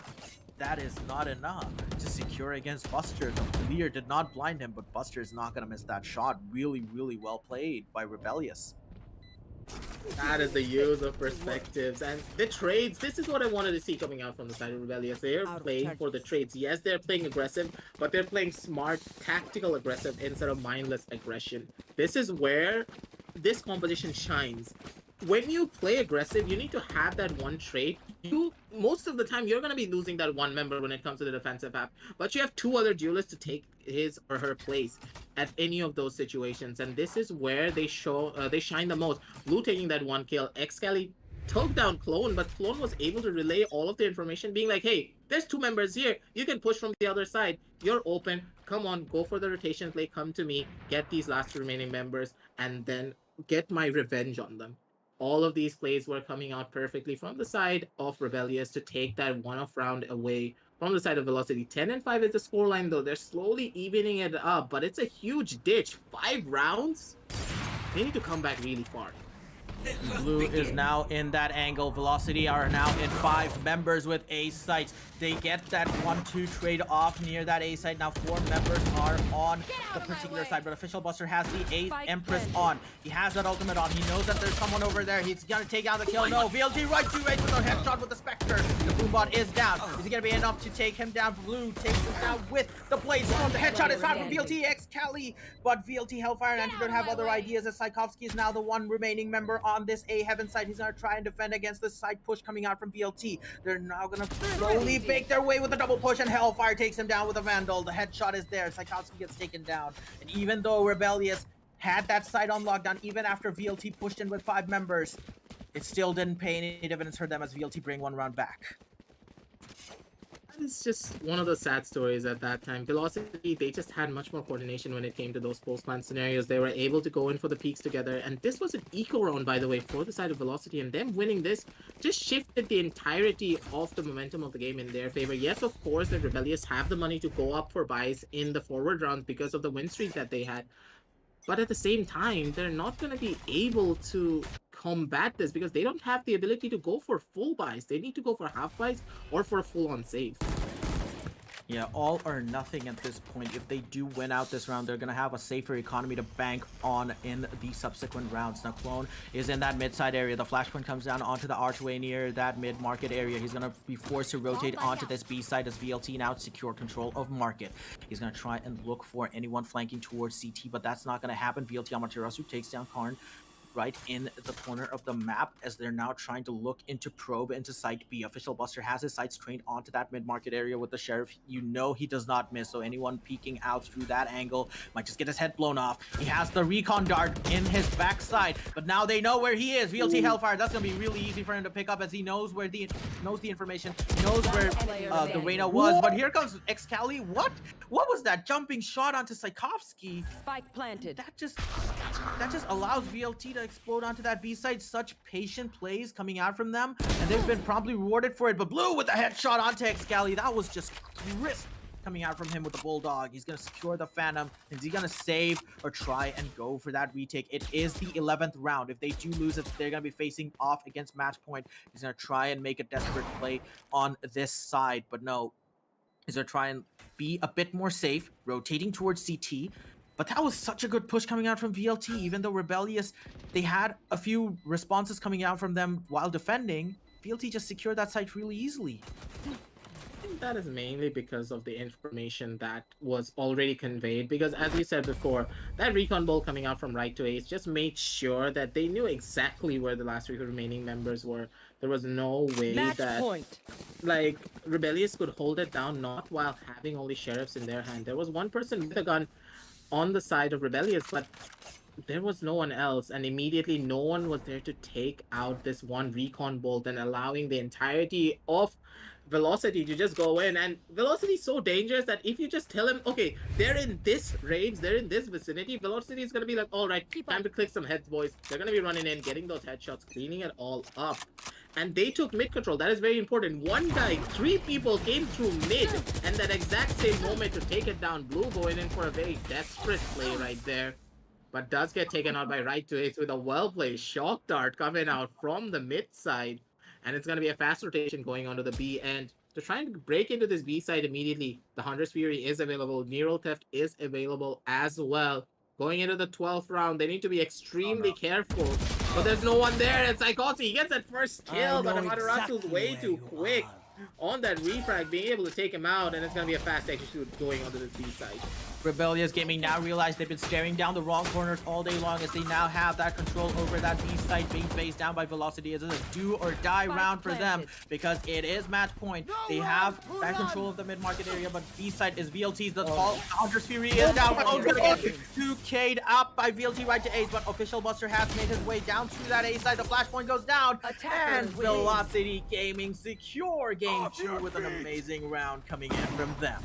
E: that is not enough to secure against Buster. The clear did not blind him, but Buster is not going to miss that shot. Really well played by Rebellious.
D: That is the use of perspectives and the trades. This is what I wanted to see coming out from the side of Rebellious. They're playing for the trades. Yes, they're playing aggressive, but they're playing smart, tactical aggressive instead of mindless aggression. This is where this composition shines. When you play aggressive, you need to have that one trait. Most of the time, you're going to be losing that 1 member when it comes to the defensive half, but you have 2 other duelists to take his or her place at any of those situations, and this is where they shine the most. Blue taking that 1 kill. Excali took down Clone, but Clone was able to relay all of the information, being like, hey, there's 2 members here. You can push from the other side. You're open. Come on, go for the rotation play. Come to me. Get these last remaining members, and then get my revenge on them. all of these plays were coming out perfectly from the side of Rebellious to take that one-off round away from the side of Velocity. 10-5 is the scoreline, though. They're slowly evening it up, but it's a huge ditch. 5 rounds? They need to come back really far.
E: Blue is now in that angle. Velocity are now in 5 members with A sites. They get that 1-2 trade off near that A site. Now 4 members are on the particular side, but Official Buster has the Ace Empress on. He has that ultimate on. He knows that there's someone over there. He's gonna take out the kill. No, VLT right to Ace with a headshot with the Spectre. The Boombot is down. Is he gonna be enough to take him down? Blue takes him down with the Blaze Storm. The headshot is found from VLT X Cali, but VLT Hellfire and Antidote have other ideas as Tchaikovsky is now the one remaining member on this A Heaven side. He's gonna try and defend against the side push coming out from VLT. They're now gonna slowly bake their way with a double push, and Hellfire takes him down with a Vandal. The headshot is there. Tchaikovsky gets taken down. And even though Rebellious had that side on lockdown, even after VLT pushed in with 5 members, it still didn't pay any dividends for them as VLT bring 1 round back.
D: It's just one of the sad stories at that time. Velocity, they just had much more coordination when it came to those post-plant scenarios. They were able to go in for the peaks together, and this was an eco round, by the way, for the side of Velocity, and them winning this just shifted the entirety of the momentum of the game in their favor. Yes, of course, the Rebellious have the money to go up for buys in the forward rounds because of the win streak that they had, but at the same time, they're not going to be able to combat this because they don't have the ability to go for full buys. They need to go for half buys or for a full-on save.
E: Yeah, all or nothing at this point. If they do win out this round, they're going to have a safer economy to bank on in the subsequent rounds. Now, Clone is in that mid-side area. The flashpoint comes down onto the archway near that mid-market area. He's going to be forced to rotate onto this B side as VLT now secure control of market. He's going to try and look for anyone flanking towards CT, but that's not going to happen. VLT Amaterasu takes down Karn right in the corner of the map as they're now trying to look into probe into site B. Official Buster has his sights trained onto that mid-market area with the Sheriff. You know he does not miss, so anyone peeking out through that angle might just get his head blown off. He has the recon dart in his backside, but now they know where he is. VLT Hellfire, that's gonna be really easy for him to pick up as he knows where the information, knows where the Reyna was. But here comes Excali. What was that jumping shot onto Tchaikovsky?
F: Spike planted.
E: That just allows VLT to explode onto that B side. Such patient plays coming out from them, and they've been promptly rewarded for it. But Blue with the headshot onto Excali, that was just crisp coming out from him with the Bulldog. He's gonna secure the Phantom. Is he gonna save or try and go for that retake? It is the 11th round. If they do lose it, they're gonna be facing off against match point. He's gonna try and make a desperate play on this side, but no, he's gonna try and be a bit more safe, rotating towards CT. But that was such a good push coming out from VLT. Even though Rebellious, they had a few responses coming out from them while defending, VLT just secured that site really easily.
D: I think that is mainly because of the information that was already conveyed. Because as we said before, that recon ball coming out from right to Ace just made sure that they knew exactly where the last 3 remaining members were. There was no way like Rebellious could hold it down, not while having only sheriffs in their hand. There was one person with a gun on the side of Rebellious, but there was no one else, and immediately no one was there to take out this one recon bolt and allowing the entirety of Velocity to just go in. And Velocity is so dangerous that if you just tell him, okay, they're in this range, they're in this vicinity, Velocity is going to be like, all right, time to click some heads, boys. They're going to be running in, getting those headshots, cleaning it all up. And they took mid control. That is very important. One guy, 3 people came through mid, and that exact same moment to take it down. Blue going in for a very desperate play right there, but does get taken out by right to Ace with a well-played shock dart coming out from the mid side. And it's going to be a fast rotation going onto the B end to try and break into this B side immediately. The Hunter's Fury is available. Neural Theft is available as well. Going into the 12th round, they need to be extremely careful. But there's no one there. It's Tchaikovsky. He gets that first kill, but Amaterasu is way too quick on that refrag, being able to take him out, and it's going to be a fast execute going onto this B side.
E: Rebellious Gaming now realize they've been staring down the wrong corners all day long as they now have that control over that B side being phased down by Velocity. As it's a do or die round for them because it is match point. They have that control of the mid-market area, but B side is VLT's. The Hunter's Fury is down. Clone's gonna get 2K'd up by VLT right to Ace, but Official Buster has made his way down through that A side. The flashpoint goes down, and Velocity Gaming secure game 2 with an amazing round coming in from them.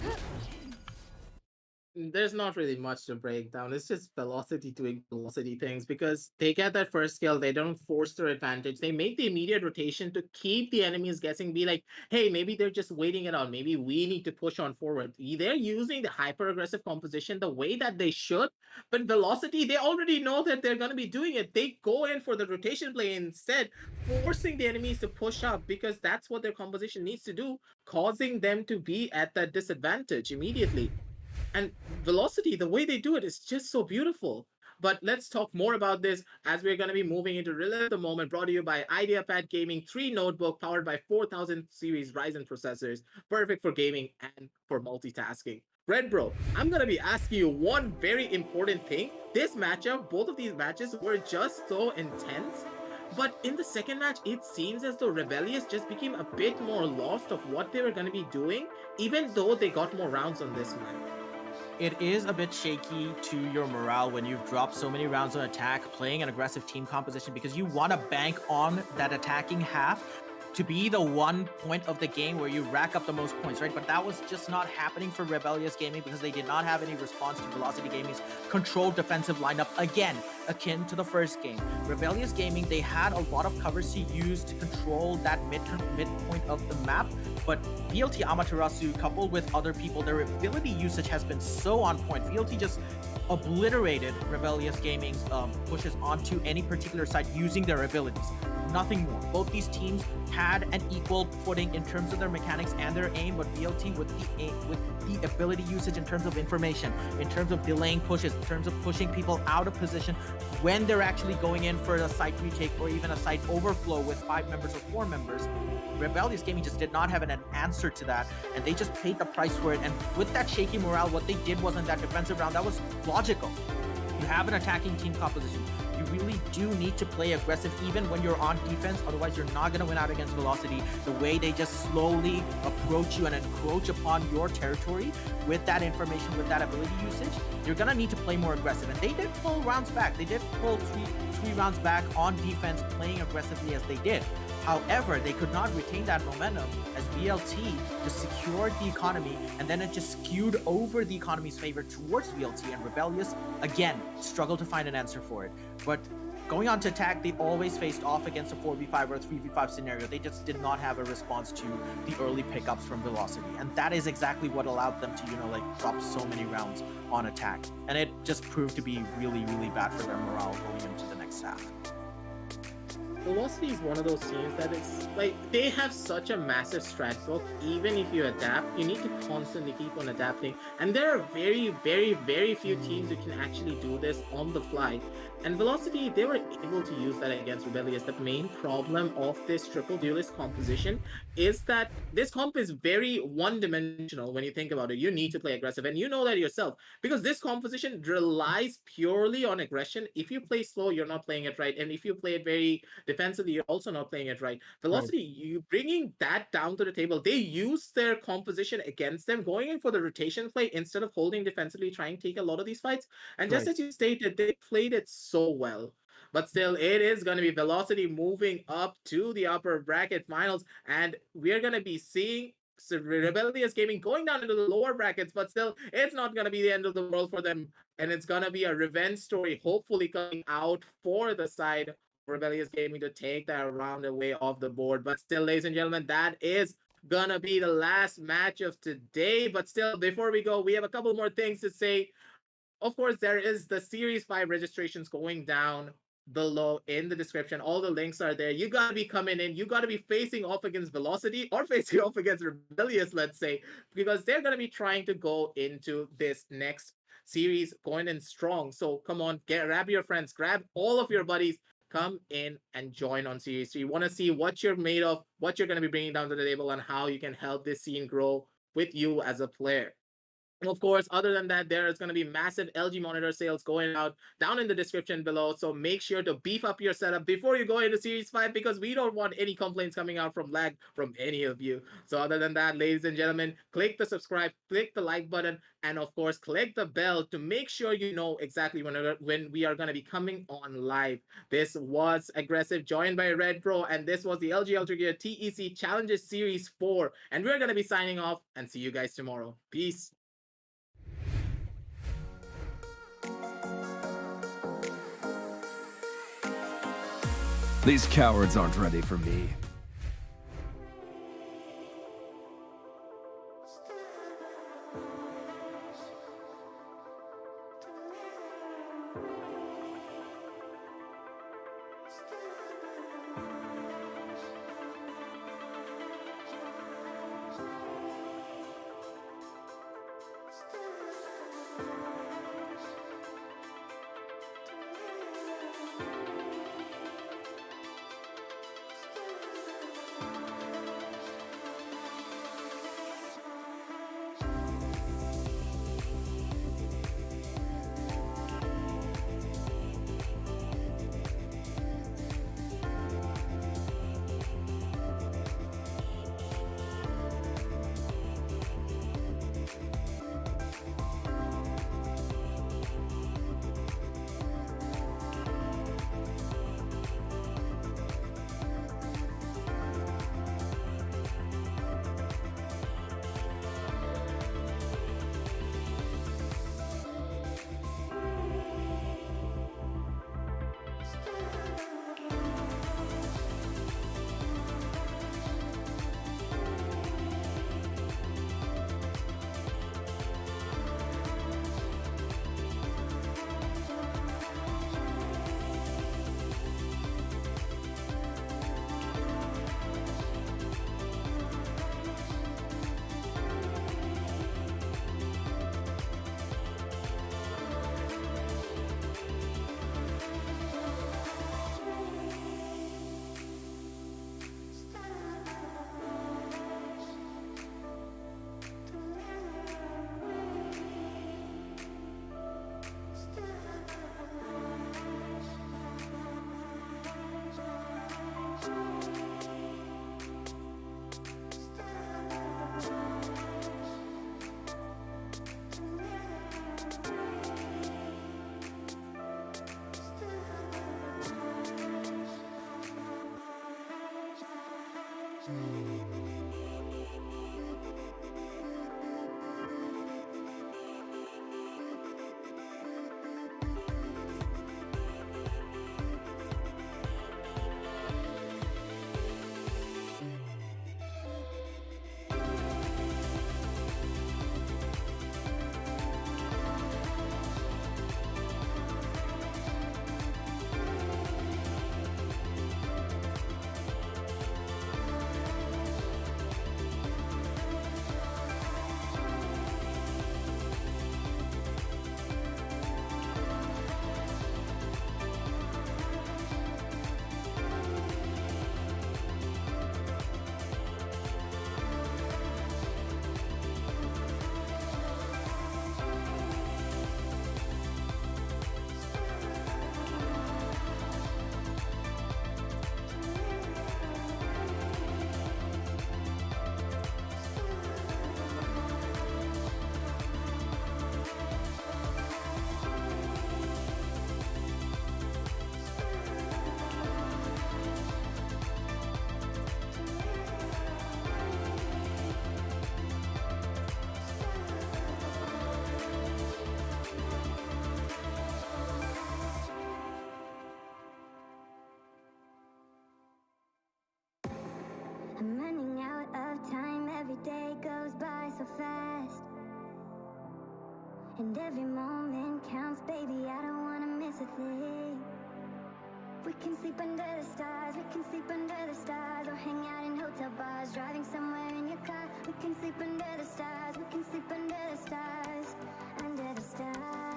D: There's not really much to break down. It's just Velocity doing Velocity things because they get that first kill. They don't force their advantage. They make the immediate rotation to keep the enemies guessing, be like, hey, maybe they're just waiting it out. Maybe we need to push on forward. They're using the hyper aggressive composition the way that they should, but Velocity, they already know that they're going to be doing it. They go in for the rotation play instead, forcing the enemies to push up because that's what their composition needs to do, causing them to be at that disadvantage immediately. And Velocity, the way they do it is just so beautiful. But let's talk more about this as we're going to be moving into Relive the Moment, brought to you by Ideapad Gaming 3 notebook powered by 4000 series Ryzen processors, perfect for gaming and for multitasking. Red Bro, I'm going to be asking you one very important thing. This matchup, both of these matches were just so intense. But in the second match, it seems as though Rebellious just became a bit more lost of what they were going to be doing, even though they got more rounds on this map.
E: It is a bit shaky to your morale when you've dropped so many rounds on attack, playing an aggressive team composition because you want to bank on that attacking half to be the one point of the game where you rack up the most points, right? But that was just not happening for Rebellious Gaming because they did not have any response to Velocity Gaming's controlled defensive lineup, again, akin to the first game. Rebellious Gaming, they had a lot of covers to use to control that midpoint of the map, but VLT Amaterasu, coupled with other people, their ability usage has been so on point. VLT just obliterated Rebellious Gaming's pushes onto any particular side using their abilities. Nothing more. Both these teams had an equal footing in terms of their mechanics and their aim, but VLT with the ability usage in terms of information, in terms of delaying pushes, in terms of pushing people out of position when they're actually going in for a site retake or even a site overflow with 5 members or 4 members. Rebellious Gaming just did not have an answer to that, and they just paid the price for it. And with that shaky morale, what they did was in that defensive round, that was logical. You have an attacking team composition. You really do need to play aggressive even when you're on defense, otherwise you're not going to win out against Velocity. The way they just slowly approach you and encroach upon your territory with that information, with that ability usage, you're going to need to play more aggressive. And they did pull rounds back. They did pull three rounds back on defense, playing aggressively as they did. However, they could not retain that momentum as VLT just secured the economy, and then it just skewed over the economy's favor towards VLT, and Rebellious, again, struggled to find an answer for it. But going on to attack, they always faced off against a 4v5 or a 3v5 scenario. They just did not have a response to the early pickups from Velocity, and that is exactly what allowed them to, drop so many rounds on attack. And it just proved to be really, really bad for their morale going into the next half.
D: Velocity is one of those teams that it's like they have such a massive strat book. Even if you adapt, you need to constantly keep on adapting. And there are very, very, very few teams who can actually do this on the fly. And Velocity, they were able to use that against Rebellious. The main problem of this triple duelist composition is that this comp is very one-dimensional when you think about it. You need to play aggressive, and you know that yourself, because this composition relies purely on aggression. If you play slow, you're not playing it right. And if you play it very defensively, you're also not playing it right. Velocity, you bringing that down to the table, they use their composition against them, going in for the rotation play instead of holding defensively, trying to take a lot of these fights. And just as you stated, they played it so well. But still, it is going to be Velocity moving up to the upper bracket finals, and we're going to be seeing Rebellious Gaming going down into the lower brackets, but still, it's not going to be the end of the world for them, and it's going to be a revenge story, hopefully coming out for the side of Rebellious Gaming to take that round away off the board. But still, ladies and gentlemen, that is gonna be the last match of today. But still, before we go, we have a couple more things to say. Of course, there is the Series 5 registrations going down below in the description. All the links are there. You got to be coming in. You got to be facing off against Velocity or facing off against Rebellious, let's say, because they're going to be trying to go into this next series going in strong. So come on, grab your friends, grab all of your buddies, come in and join on Series 3. You want to see what you're made of, what you're going to be bringing down to the table, and how you can help this scene grow with you as a player. Of course, other than that, there is going to be massive LG monitor sales going out down in the description below. So make sure to beef up your setup before you go into Series 5, because we don't want any complaints coming out from lag from any of you. So other than that, ladies and gentlemen, click the subscribe, click the like button, and of course, click the bell to make sure you know exactly when we are going to be coming on live. This was Aggressive, joined by Red Pro, and this was the LG Ultragear TEC Challenges Series 4. And we're going to be signing off, and see you guys tomorrow. Peace.
G: These cowards aren't ready for me.
A: I'm running out of time, every day goes by so fast. And every moment counts, baby, I don't wanna miss a thing. We can sleep under the stars, we can sleep under the stars, or hang out in hotel bars, driving somewhere in your car. We can sleep under the stars, we can sleep under the stars, under the stars.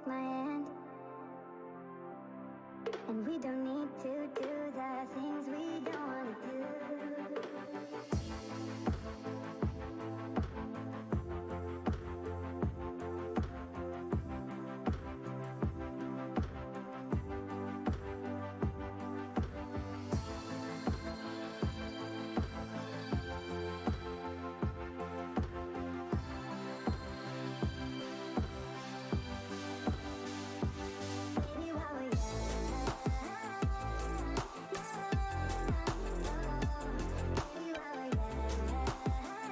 A: take my hand. And we don't need to do the things we don't want to do. Baby, while we're young, baby, while we're young,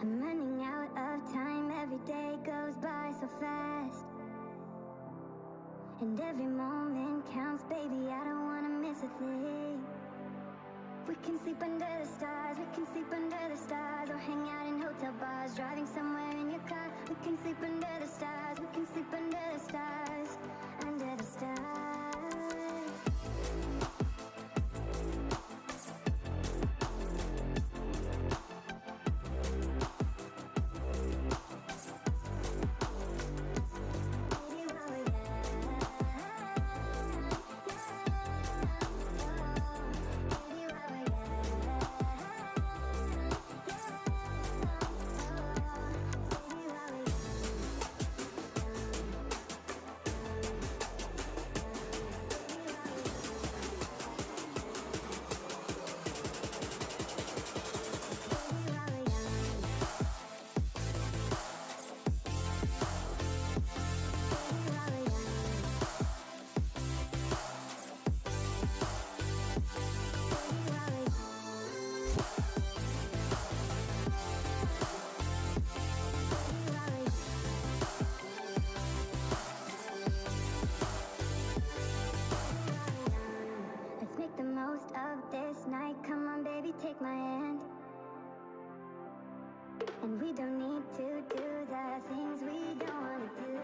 A: I'm running out of time, every day goes by so fast. And every moment counts, baby, I don't wanna miss a thing. We can sleep under the stars, we can sleep under the stars, or hang out in hotel bars, driving somewhere in your car. We can sleep under the stars, we can sleep under the stars, under the stars. And we don't need to do the things we don't wanna do.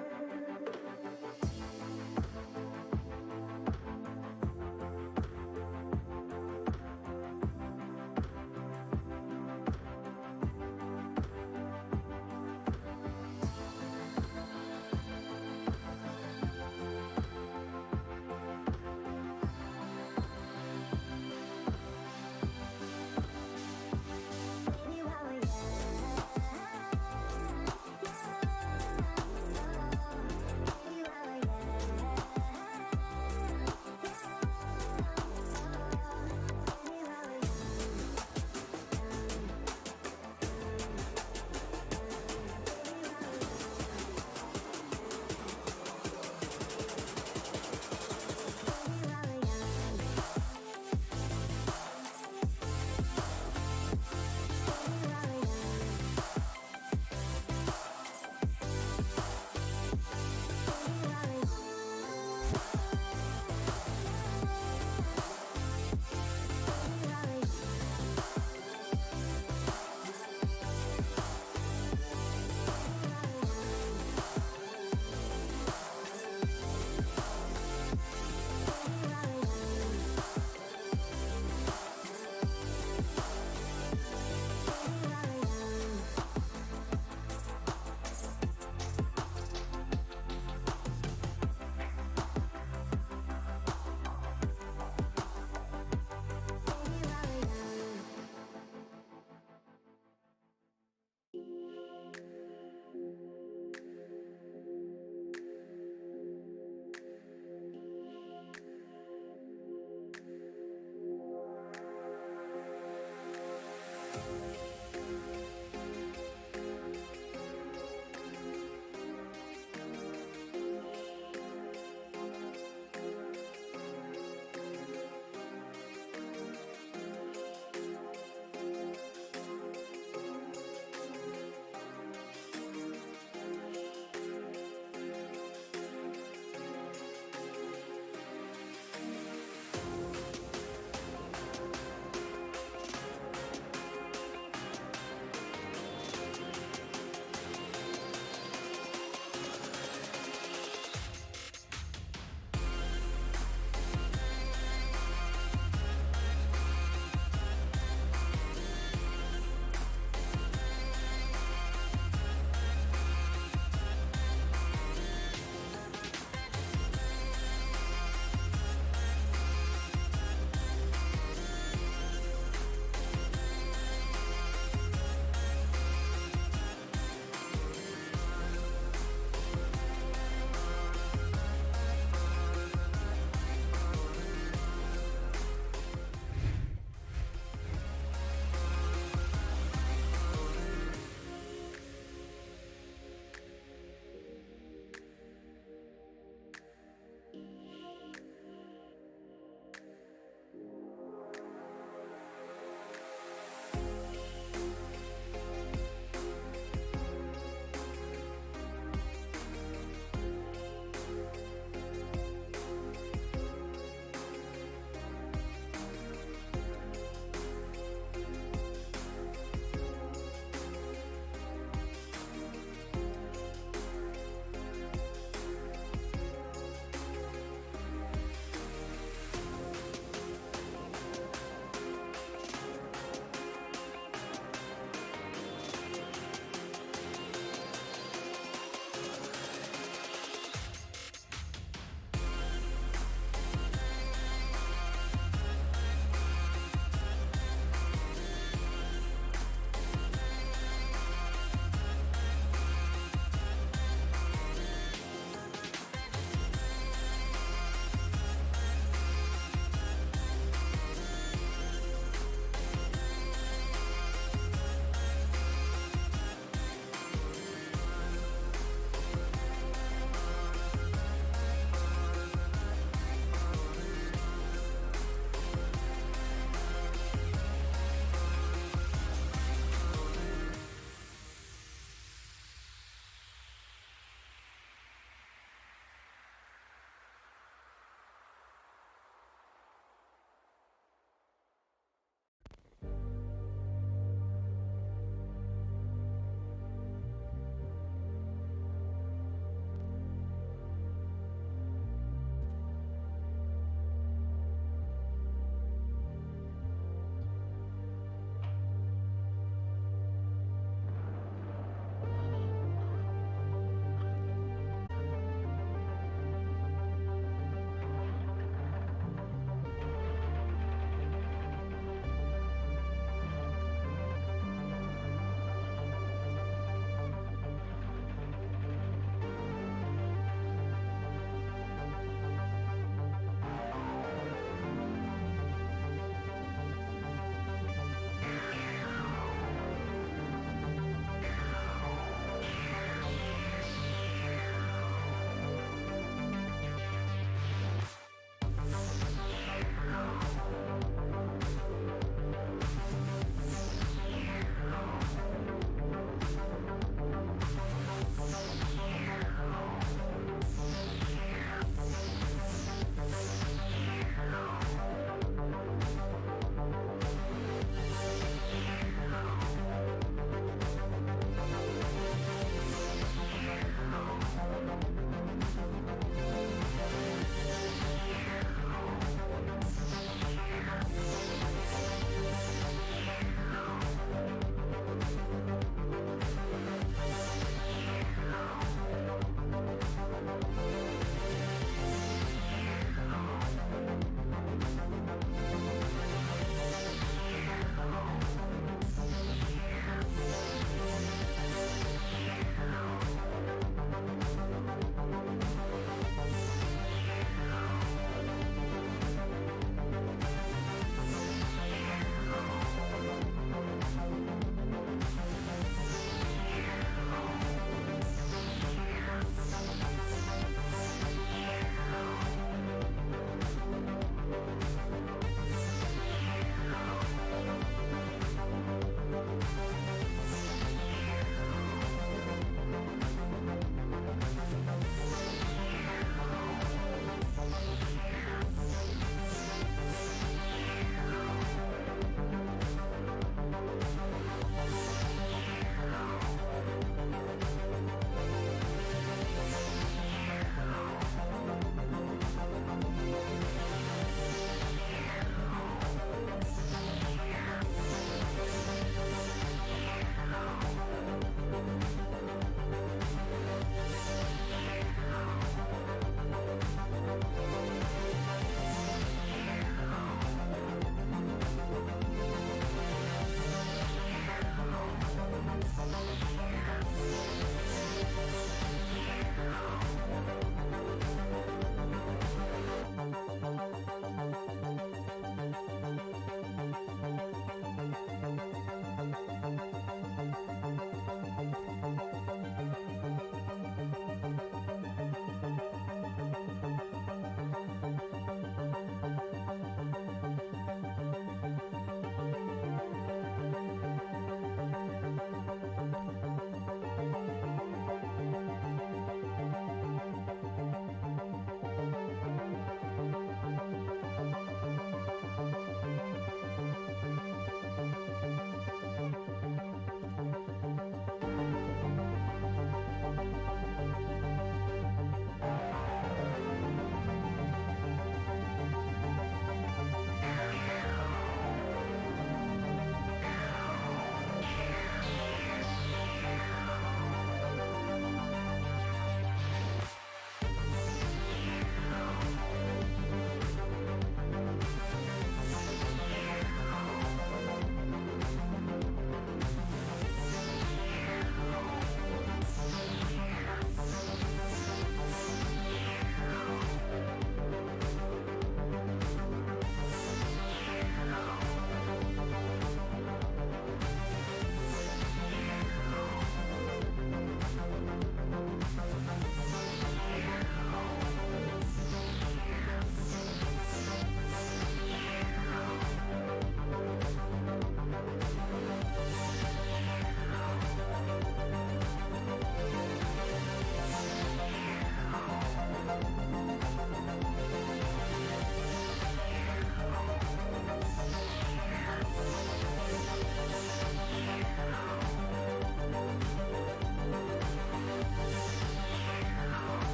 A: Baby, while we're young, baby, while we're young, baby, while we're young.